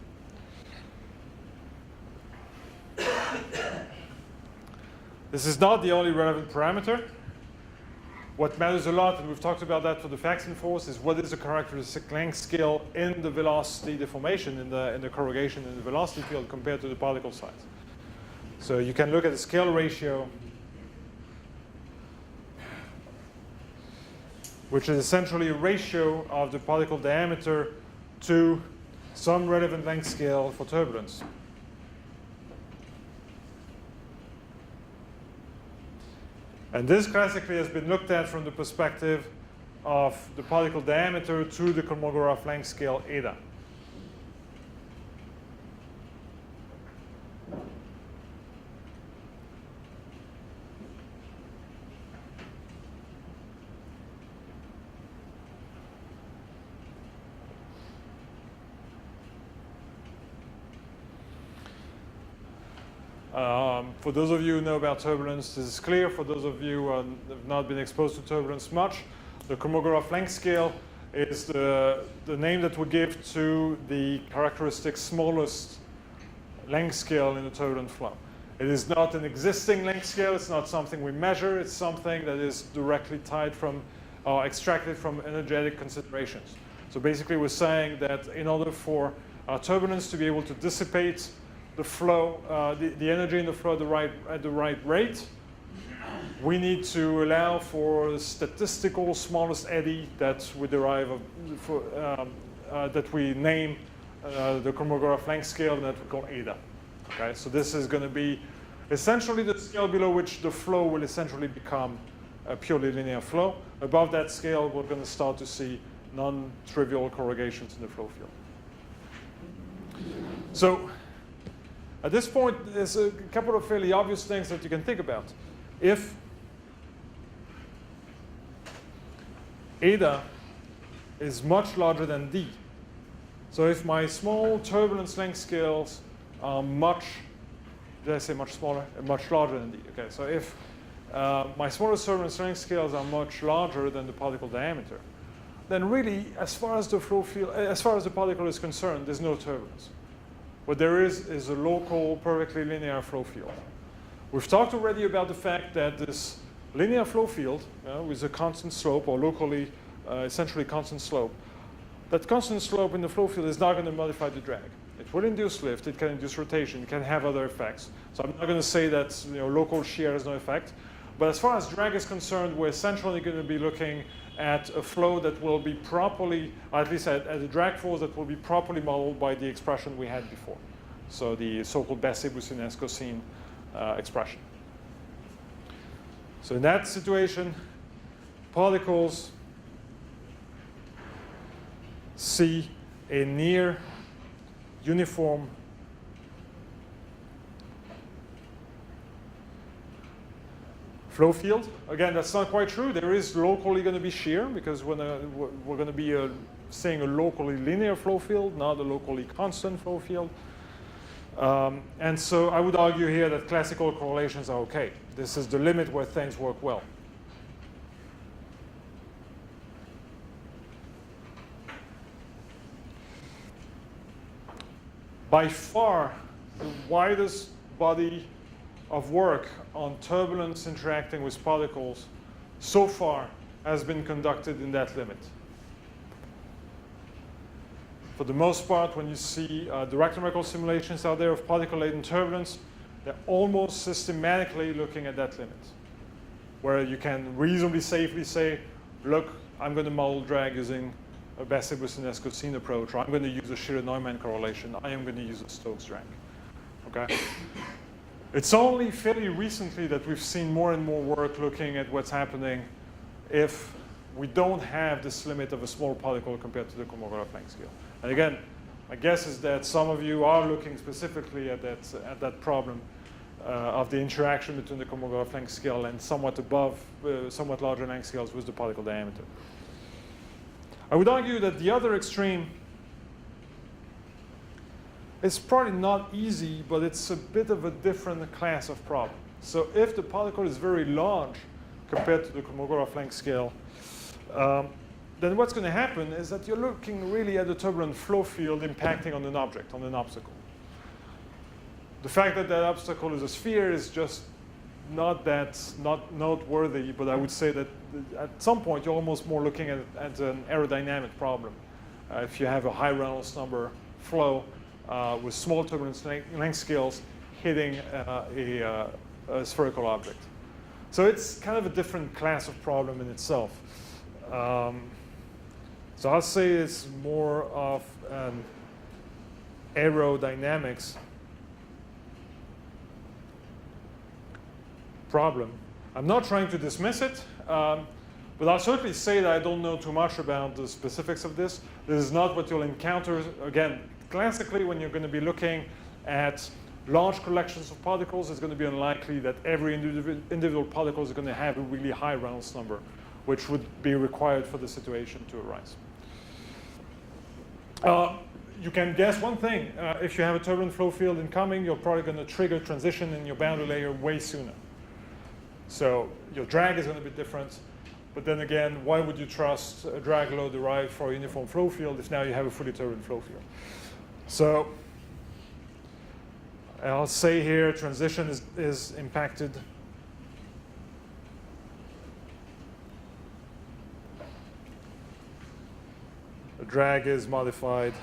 This is not the only relevant parameter. What matters a lot, and we've talked about that for the Faxon force, is what is the characteristic length scale in the velocity deformation, in the corrugation in the velocity field compared to the particle size. So you can look at the scale ratio, which is essentially a ratio of the particle diameter to some relevant length scale for turbulence. And this classically has been looked at from the perspective of the particle diameter to the Kolmogorov length scale eta. For those of you who know about turbulence, this is clear. For those of you who have not been exposed to turbulence much, the Kolmogorov length scale is the name that we give to the characteristic smallest length scale in the turbulent flow. It is not an existing length scale. It's not something we measure. It's something that is directly tied from or extracted from energetic considerations. So basically, we're saying that in order for turbulence to be able to dissipate the flow, the energy in the flow at the right rate, we need to allow for the statistical smallest eddy that we derive that we name the Kolmogorov length scale, and that we call eta. Okay, so this is going to be essentially the scale below which the flow will essentially become a purely linear flow. Above that scale, we're going to start to see non-trivial corrugations in the flow field. So at this point, there's a couple of fairly obvious things that you can think about. If eta is much larger than d, so if my small turbulence length scales are much, did I say much smaller? Much larger than d. Okay, so if my smallest turbulence length scales are much larger than the particle diameter, then really, as far as the flow field, as far as the particle is concerned, there's no turbulence. What there is a local, perfectly linear flow field. We've talked already about the fact that this linear flow field with a constant slope, or locally essentially constant slope, that constant slope in the flow field is not going to modify the drag. It will induce lift, it can induce rotation, it can have other effects. So I'm not going to say that local shear has no effect. But as far as drag is concerned, we're essentially going to be looking at a flow that will be properly, at least at a drag force that will be properly modeled by the expression we had before. So the so-called Bessé-Boussinesq-Cosine expression. So in that situation, particles see a near uniform flow field. Again, that's not quite true. There is locally going to be shear because we're going to be seeing a locally linear flow field, not a locally constant flow field. And so I would argue here that classical correlations are okay. This is the limit where things work well. By far, the widest body of work on turbulence interacting with particles so far has been conducted in that limit. For the most part, when you see direct numerical simulations out there of particle-laden turbulence, they're almost systematically looking at that limit, where you can reasonably safely say, look, I'm going to model drag using a Bessé-Boussinesq-Cosine approach, or I'm going to use a Schiller-Neumann correlation. I am going to use a Stokes drag. Okay? It's only fairly recently that we've seen more and more work looking at what's happening if we don't have this limit of a small particle compared to the Kolmogorov length scale. And again, my guess is that some of you are looking specifically at that problem of the interaction between the Kolmogorov length scale and somewhat above, somewhat larger length scales with the particle diameter. I would argue that the other extreme is probably not easy, but it's a bit of a different class of problem. So if the particle is very large compared to the Kolmogorov length scale, then what's going to happen is that you're looking really at the turbulent flow field impacting on an object, on an obstacle. The fact that that obstacle is a sphere is just not noteworthy, but I would say that at some point you're almost more looking at an aerodynamic problem. If you have a high Reynolds number flow with small turbulence length scales hitting a spherical object. So it's kind of a different class of problem in itself. So I'll say it's more of an aerodynamics problem. I'm not trying to dismiss it, but I'll certainly say that I don't know too much about the specifics of this. This is not what you'll encounter. Again, classically, when you're going to be looking at large collections of particles, it's going to be unlikely that every individual particle is going to have a really high Reynolds number, which would be required for the situation to arise. You can guess one thing. If you have a turbulent flow field incoming, you're probably going to trigger transition in your boundary layer way sooner. So your drag is going to be different. But then again, why would you trust a drag law derived for a uniform flow field if now you have a fully turbulent flow field? So I'll say here transition is impacted. The drag is modified.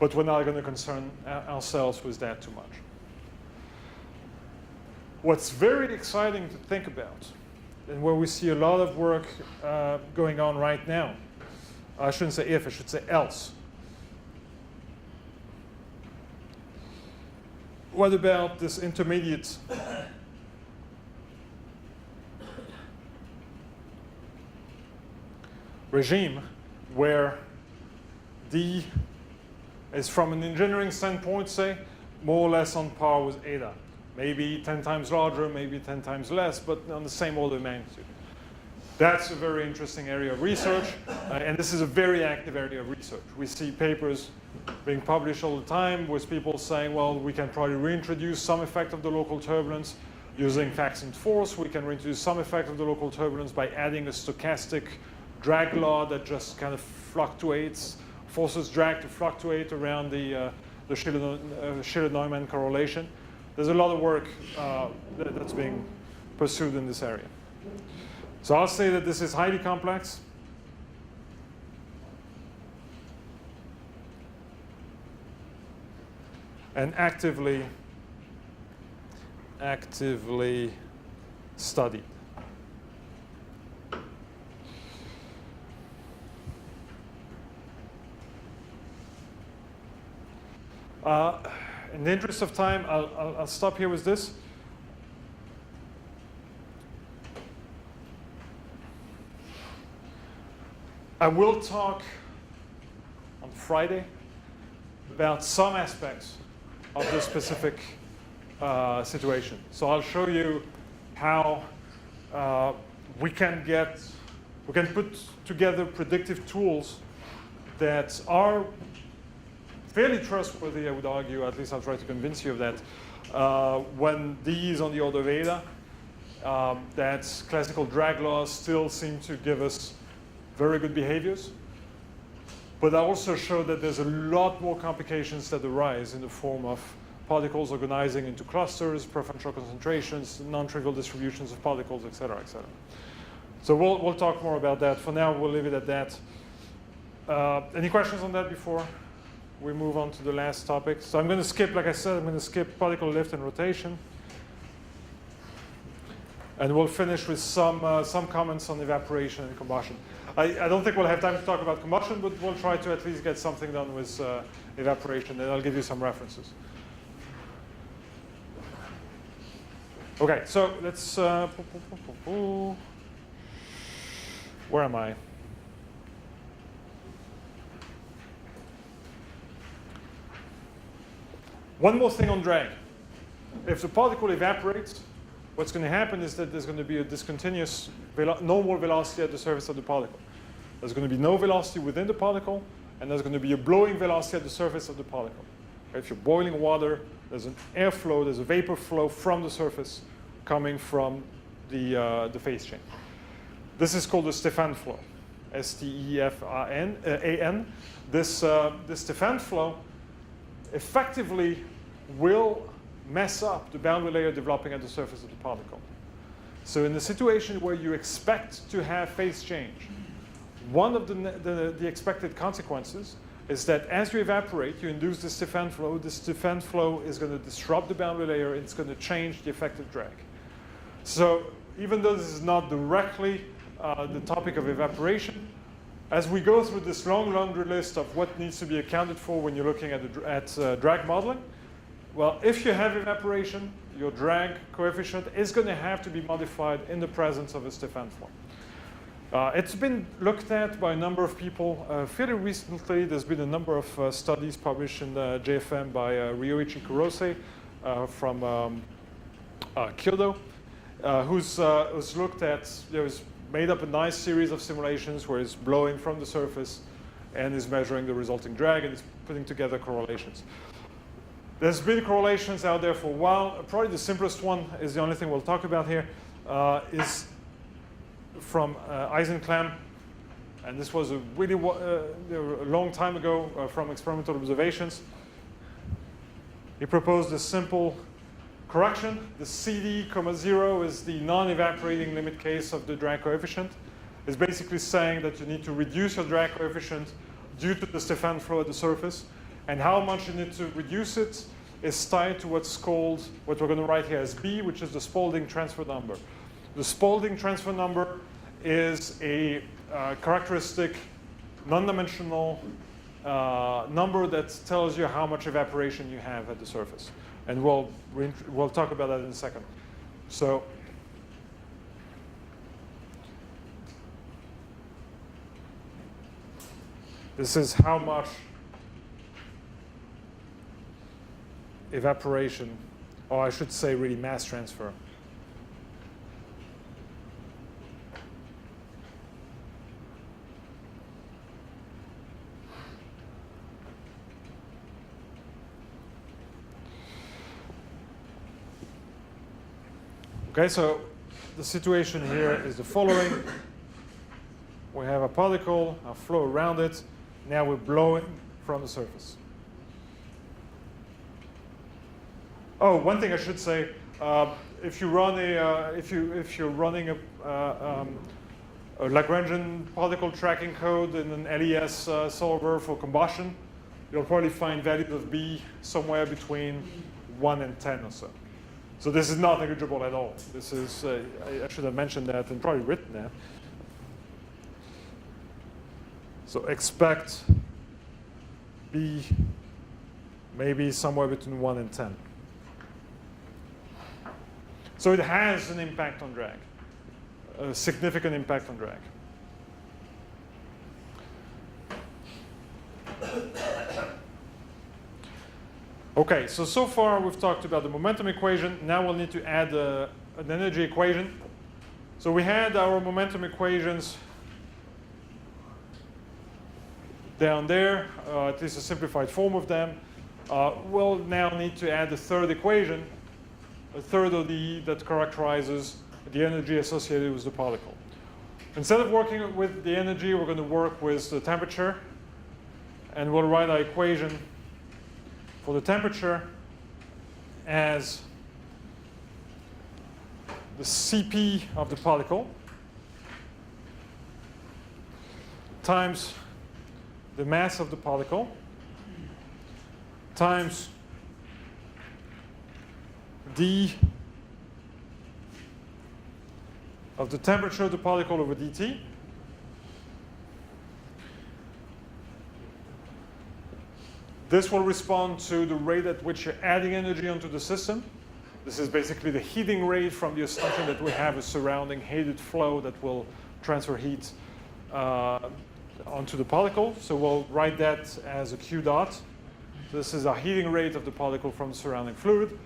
But we're not going to concern ourselves with that too much. What's very exciting to think about, and where we see a lot of work going on right now, I shouldn't say if, I should say else. What about this intermediate regime where D is, from an engineering standpoint, say, more or less on par with eta. Maybe 10 times larger, maybe 10 times less, but on the same order of magnitude. That's a very interesting area of research, and this is a very active area of research. We see papers being published all the time with people saying, well, we can probably reintroduce some effect of the local turbulence using faxant force. We can reintroduce some effect of the local turbulence by adding a stochastic drag law that just kind of fluctuates, forces drag to fluctuate around the Schiller-Neumann correlation. There's a lot of work that's being pursued in this area. So I'll say that this is highly complex. And actively actively studied. In the interest of time, I'll stop here with this. I will talk on Friday about some aspects of this specific situation. So I'll show you how we can put together predictive tools that are fairly trustworthy, I would argue. At least I'll try to convince you of that. When D is on the order of eta, that classical drag laws still seem to give us very good behaviors. But I also show that there's a lot more complications that arise in the form of particles organizing into clusters, preferential concentrations, non-trivial distributions of particles, et cetera, et cetera. So we'll talk more about that. For now, we'll leave it at that. Any questions on that before we move on to the last topic? So I'm going to skip, like I said, I'm going to skip particle lift and rotation. And we'll finish with some comments on evaporation and combustion. I don't think we'll have time to talk about combustion, but we'll try to at least get something done with evaporation, and I'll give you some references. Okay, so let's, where am I? One more thing on drag. If the particle evaporates, what's going to happen is that there's going to be a discontinuous normal velocity at the surface of the particle. There's going to be no velocity within the particle, and there's going to be a blowing velocity at the surface of the particle. If you're boiling water, there's an airflow, there's a vapor flow from the surface coming from the phase change. This is called the Stefan flow, S-T-E-F-A-N. This Stefan flow effectively will mess up the boundary layer developing at the surface of the particle. So in the situation where you expect to have phase change, one of the expected consequences is that as you evaporate, you induce the Stefan flow. The Stefan flow is going to disrupt the boundary layer. It's going to change the effective drag. So even though this is not directly the topic of evaporation, as we go through this long laundry list of what needs to be accounted for when you're looking at drag modeling, well, if you have evaporation, your drag coefficient is going to have to be modified in the presence of a Stefan flow. It's been looked at by a number of people. Fairly recently, there's been a number of studies published in the JFM by Ryoichi Kurose from Kyoto, who's looked at, who's made up a nice series of simulations where it's blowing from the surface and is measuring the resulting drag and is putting together correlations. There's been correlations out there for a while. Probably the simplest one is the only thing we'll talk about here, is from Eisenklam. And this was a really a long time ago from experimental observations. He proposed a simple correction. The CD, 0 is the non-evaporating limit case of the drag coefficient. It's basically saying that you need to reduce your drag coefficient due to the Stefan flow at the surface. And how much you need to reduce it is tied to what's called, what we're going to write here as B, which is the Spalding transfer number. The Spalding transfer number is a characteristic non-dimensional number that tells you how much evaporation you have at the surface. And we'll talk about that in a second. So this is how much evaporation, or I should say really mass transfer. Okay, so the situation here is the following. We have a particle, a flow around it. Now we're blowing from the surface. Oh, one thing I should say: if you run if you're running a Lagrangian particle tracking code in an LES solver for combustion, you'll probably find values of B somewhere between 1 and 10 or so. So this is not negligible at all. This is, I should have mentioned that and probably written that. So expect B maybe somewhere between 1 and 10. So it has an impact on drag, a significant impact on drag. Okay, so far we've talked about the momentum equation. Now we'll need to add an energy equation. So we had our momentum equations down there, at least a simplified form of them. We'll now need to add a third equation, a third of the E that characterizes the energy associated with the particle. Instead of working with the energy, we're going to work with the temperature. And we'll write our equation for the temperature as the Cp of the particle times the mass of the particle times d of the temperature of the particle over dt. This will respond to the rate at which you're adding energy onto the system. This is basically the heating rate from the assumption that we have a surrounding heated flow that will transfer heat onto the particle. So we'll write that as a Q dot. This is our heating rate of the particle from the surrounding fluid.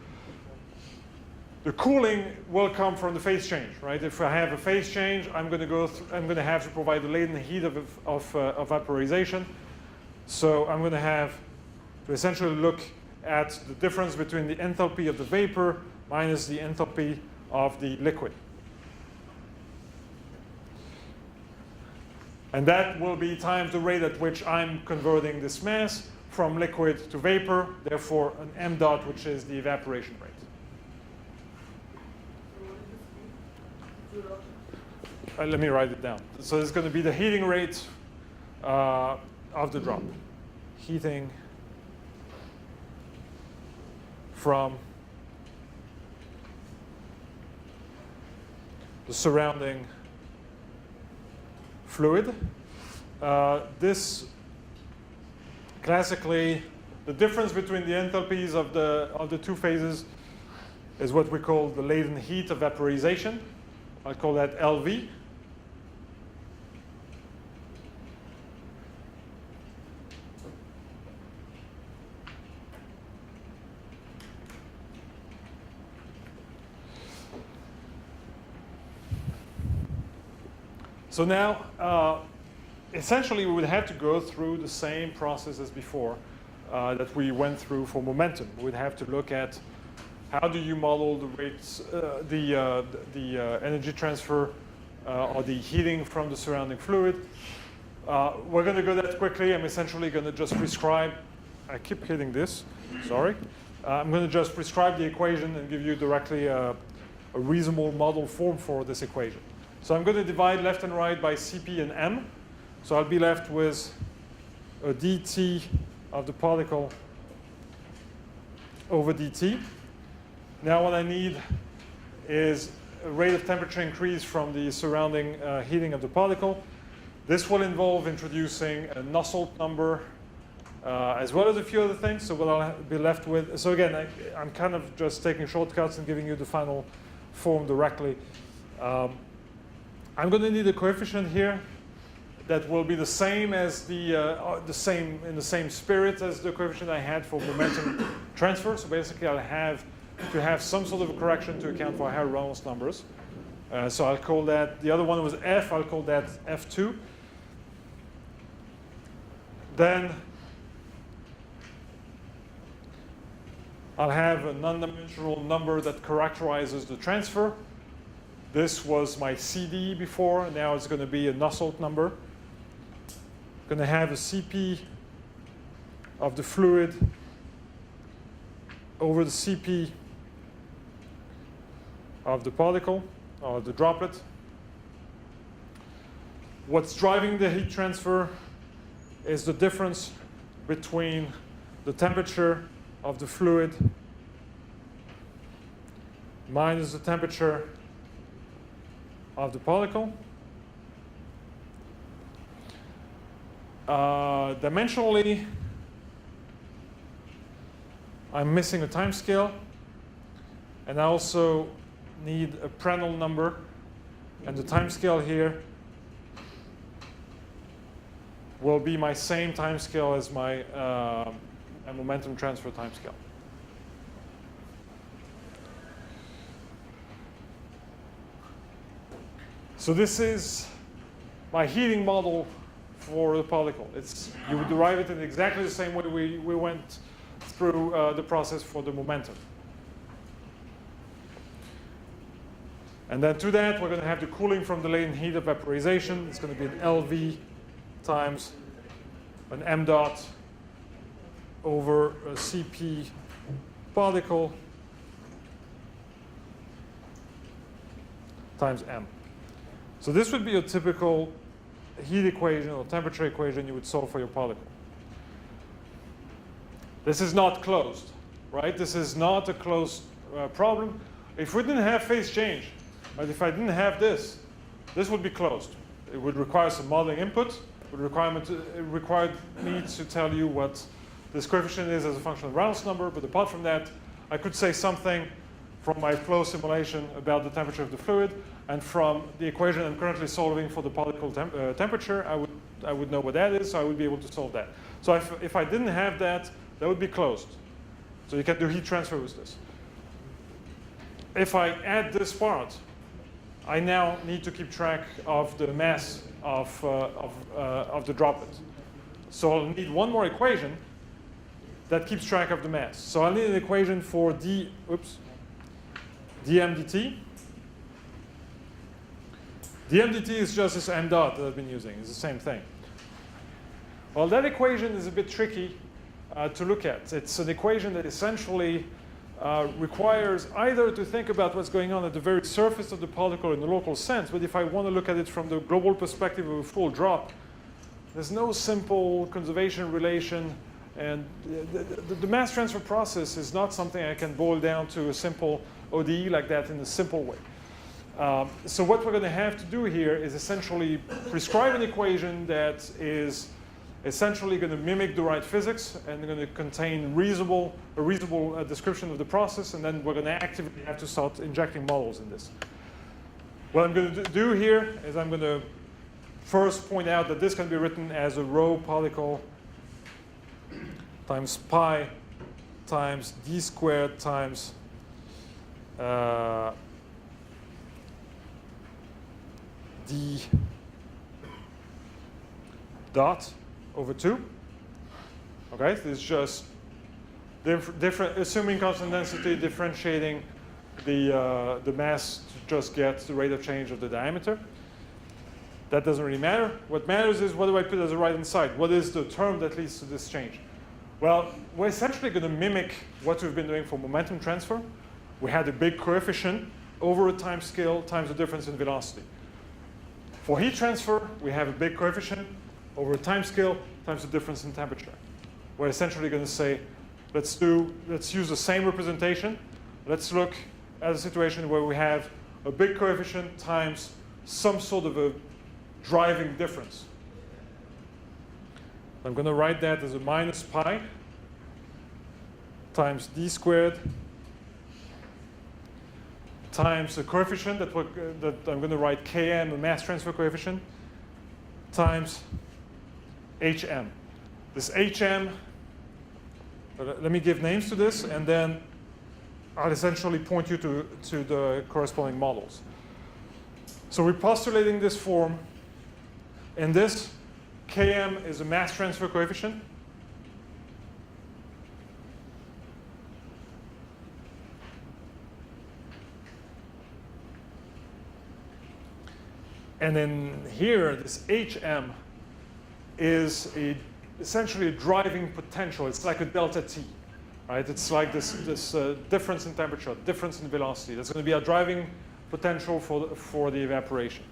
The cooling will come from the phase change, right? If I have a phase change, I'm going to have to provide the latent heat of vaporization. So I'm going to have to essentially look at the difference between the enthalpy of the vapor minus the enthalpy of the liquid. And that will be times the rate at which I'm converting this mass from liquid to vapor, therefore an m dot, which is the evaporation rate. Let me write it down. So it's going to be the heating rate of the drop. Heating from the surrounding fluid. This classically, the difference between the enthalpies of the two phases is what we call the latent heat of vaporization. I call that LV. So now, essentially, we would have to go through the same process as before that we went through for momentum. We'd have to look at how do you model the rates, the energy transfer or the heating from the surrounding fluid. We're going to go that quickly. I'm essentially going to just prescribe. I keep hitting this. Sorry. I'm going to just prescribe the equation and give you directly a reasonable model form for this equation. So I'm going to divide left and right by Cp and m. So I'll be left with a dt of the particle over dt. Now what I need is a rate of temperature increase from the surrounding heating of the particle. This will involve introducing a Nusselt number as well as a few other things. So what I'll be left with, so again, I'm kind of just taking shortcuts and giving you the final form directly. I'm going to need a coefficient here that will be the same as in the same spirit as the coefficient I had for momentum transfer. So basically, I'll have to have some sort of a correction to account for higher Reynolds numbers. So I'll call that, the other one was F, I'll call that F2. Then I'll have a non-dimensional number that characterizes the transfer. This was my CD before, now it's going to be a Nusselt number. Going to have a Cp of the fluid over the Cp of the particle, or the droplet. What's driving the heat transfer is the difference between the temperature of the fluid minus the temperature of the particle. Dimensionally, I'm missing a time scale, and I also need a Prandtl number, and the time scale here will be my same time scale as my momentum transfer time scale. So this is my heating model for the particle. You would derive it in exactly the same way we went through the process for the momentum. And then to that, we're going to have the cooling from the latent heat of vaporization. It's going to be an LV times an m dot over a Cp particle times m. So this would be a typical heat equation or temperature equation you would solve for your particle. This is not closed, right? This is not a closed problem. If we didn't have phase change, right, if I didn't have this, this would be closed. It would require some modeling input. It would require me to tell you what this coefficient is as a function of Reynolds number. But apart from that, I could say something from my flow simulation about the temperature of the fluid, and from the equation I'm currently solving for the particle temperature, I would know what that is, so I would be able to solve that. So if I didn't have that, that would be closed. So you can do heat transfer with this. If I add this part, I now need to keep track of the mass of the droplet. So I'll need one more equation that keeps track of the mass. So I'll need an equation for dm dt. Dm dt is just this m dot that I've been using. It's the same thing. Well, that equation is a bit tricky to look at. It's an equation that essentially requires either to think about what's going on at the very surface of the particle in the local sense, but if I want to look at it from the global perspective of a full drop, there's no simple conservation relation, and the mass transfer process is not something I can boil down to a simple ODE like that in a simple way. So what we're going to have to do here is essentially prescribe an equation that is essentially going to mimic the right physics and going to contain a reasonable description of the process, and then we're going to actively have to start injecting models in this. What I'm going to do here is I'm going to first point out that this can be written as a rho particle times pi times d squared times d dot over 2. Okay, this is just different, assuming constant density, differentiating the mass to just get the rate of change of the diameter. That doesn't really matter. What matters is what do I put as the right-hand side? What is the term that leads to this change? Well, we're essentially going to mimic what we've been doing for momentum transfer. We had a big coefficient over a time scale times the difference in velocity. For heat transfer, we have a big coefficient over a time scale times the difference in temperature. We're essentially going to say, let's use the same representation. Let's look at a situation where we have a big coefficient times some sort of a driving difference. I'm going to write that as a minus pi times d squared times the coefficient that I'm going to write Km, a mass transfer coefficient, times Hm. This Hm, let me give names to this, and then I'll essentially point you to the corresponding models. So we're postulating this form. In this, Km is a mass transfer coefficient. And then here, this Hm is essentially a driving potential. It's like a delta T, right? It's like this difference in temperature, difference in velocity. That's going to be a driving potential for the evaporation.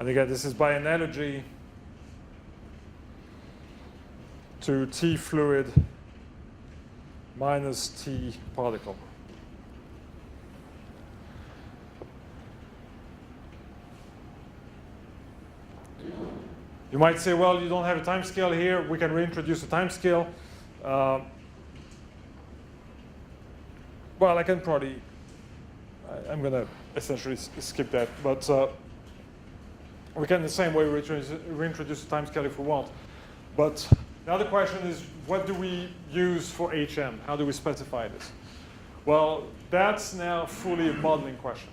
And again, this is by analogy to T fluid minus T particle. You might say, well, you don't have a time scale here. We can reintroduce a time scale. Well, I can probably, I'm going to essentially skip that. But we can, the same way, reintroduce a time scale if we want. But the other question is, what do we use for HM? How do we specify this? Well, that's now fully a modeling question.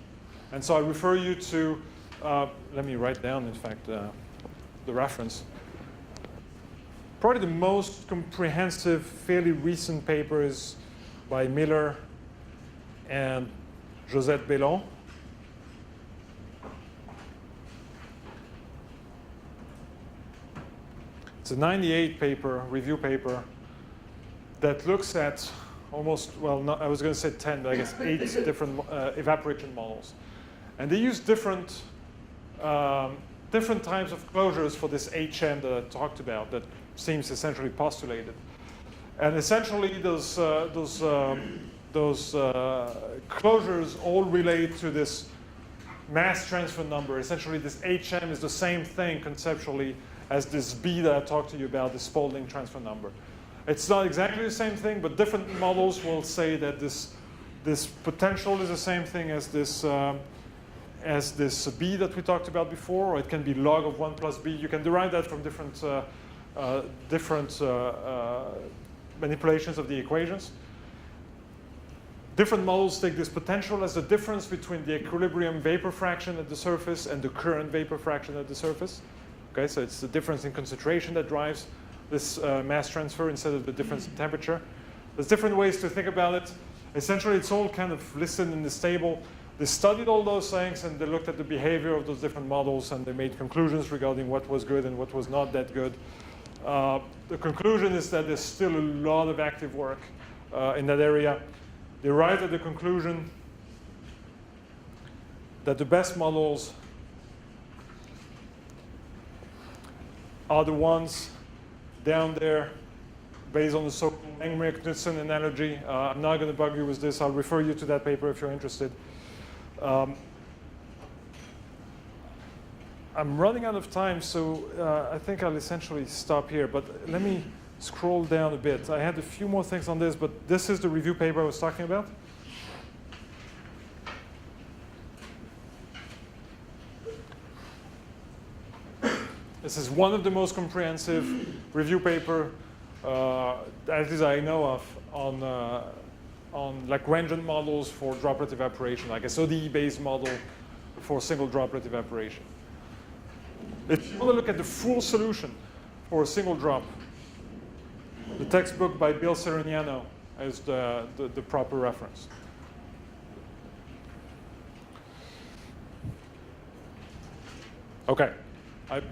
And so I refer you to, let me write down, in fact, the reference. Probably the most comprehensive, fairly recent paper is by Miller and Josette Bellon. It's a 98 paper, review paper, that looks at almost, well, not, I was going to say 10, but I guess 8 different evaporation models. And they use different types of closures for this HM that I talked about that seems essentially postulated. And essentially those closures all relate to this mass transfer number. Essentially this HM is the same thing conceptually as this B that I talked to you about, this Spalding transfer number. It's not exactly the same thing, but different models will say that this potential is the same thing as this B that we talked about before, or it can be log of 1 plus B. You can derive that from different manipulations of the equations. Different models take this potential as the difference between the equilibrium vapor fraction at the surface and the current vapor fraction at the surface. Okay, so it's the difference in concentration that drives this mass transfer instead of the difference in temperature. There's different ways to think about it. Essentially, it's all kind of listed in this table. They studied all those things, and they looked at the behavior of those different models, and they made conclusions regarding what was good and what was not that good. The conclusion is that there's still a lot of active work in that area. They arrived at the conclusion that the best models are the ones down there based on the so-called Langmuir-Knudsen analogy. I'm not going to bug you with this. I'll refer you to that paper if you're interested. I'm running out of time, so I think I'll essentially stop here. But let me scroll down a bit. I had a few more things on this, but this is the review paper I was talking about. This is one of the most comprehensive review paper, at least I know of, on Lagrangian models for droplet evaporation, like a SODE-based model for single droplet evaporation. If you want to look at the full solution for a single drop, the textbook by Bill Serignano is the proper reference. Okay, I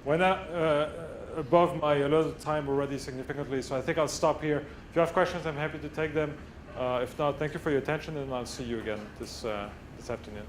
went out above my allotted time already significantly, so I think I'll stop here. If you have questions, I'm happy to take them. If not, thank you for your attention, and I'll see you again this afternoon.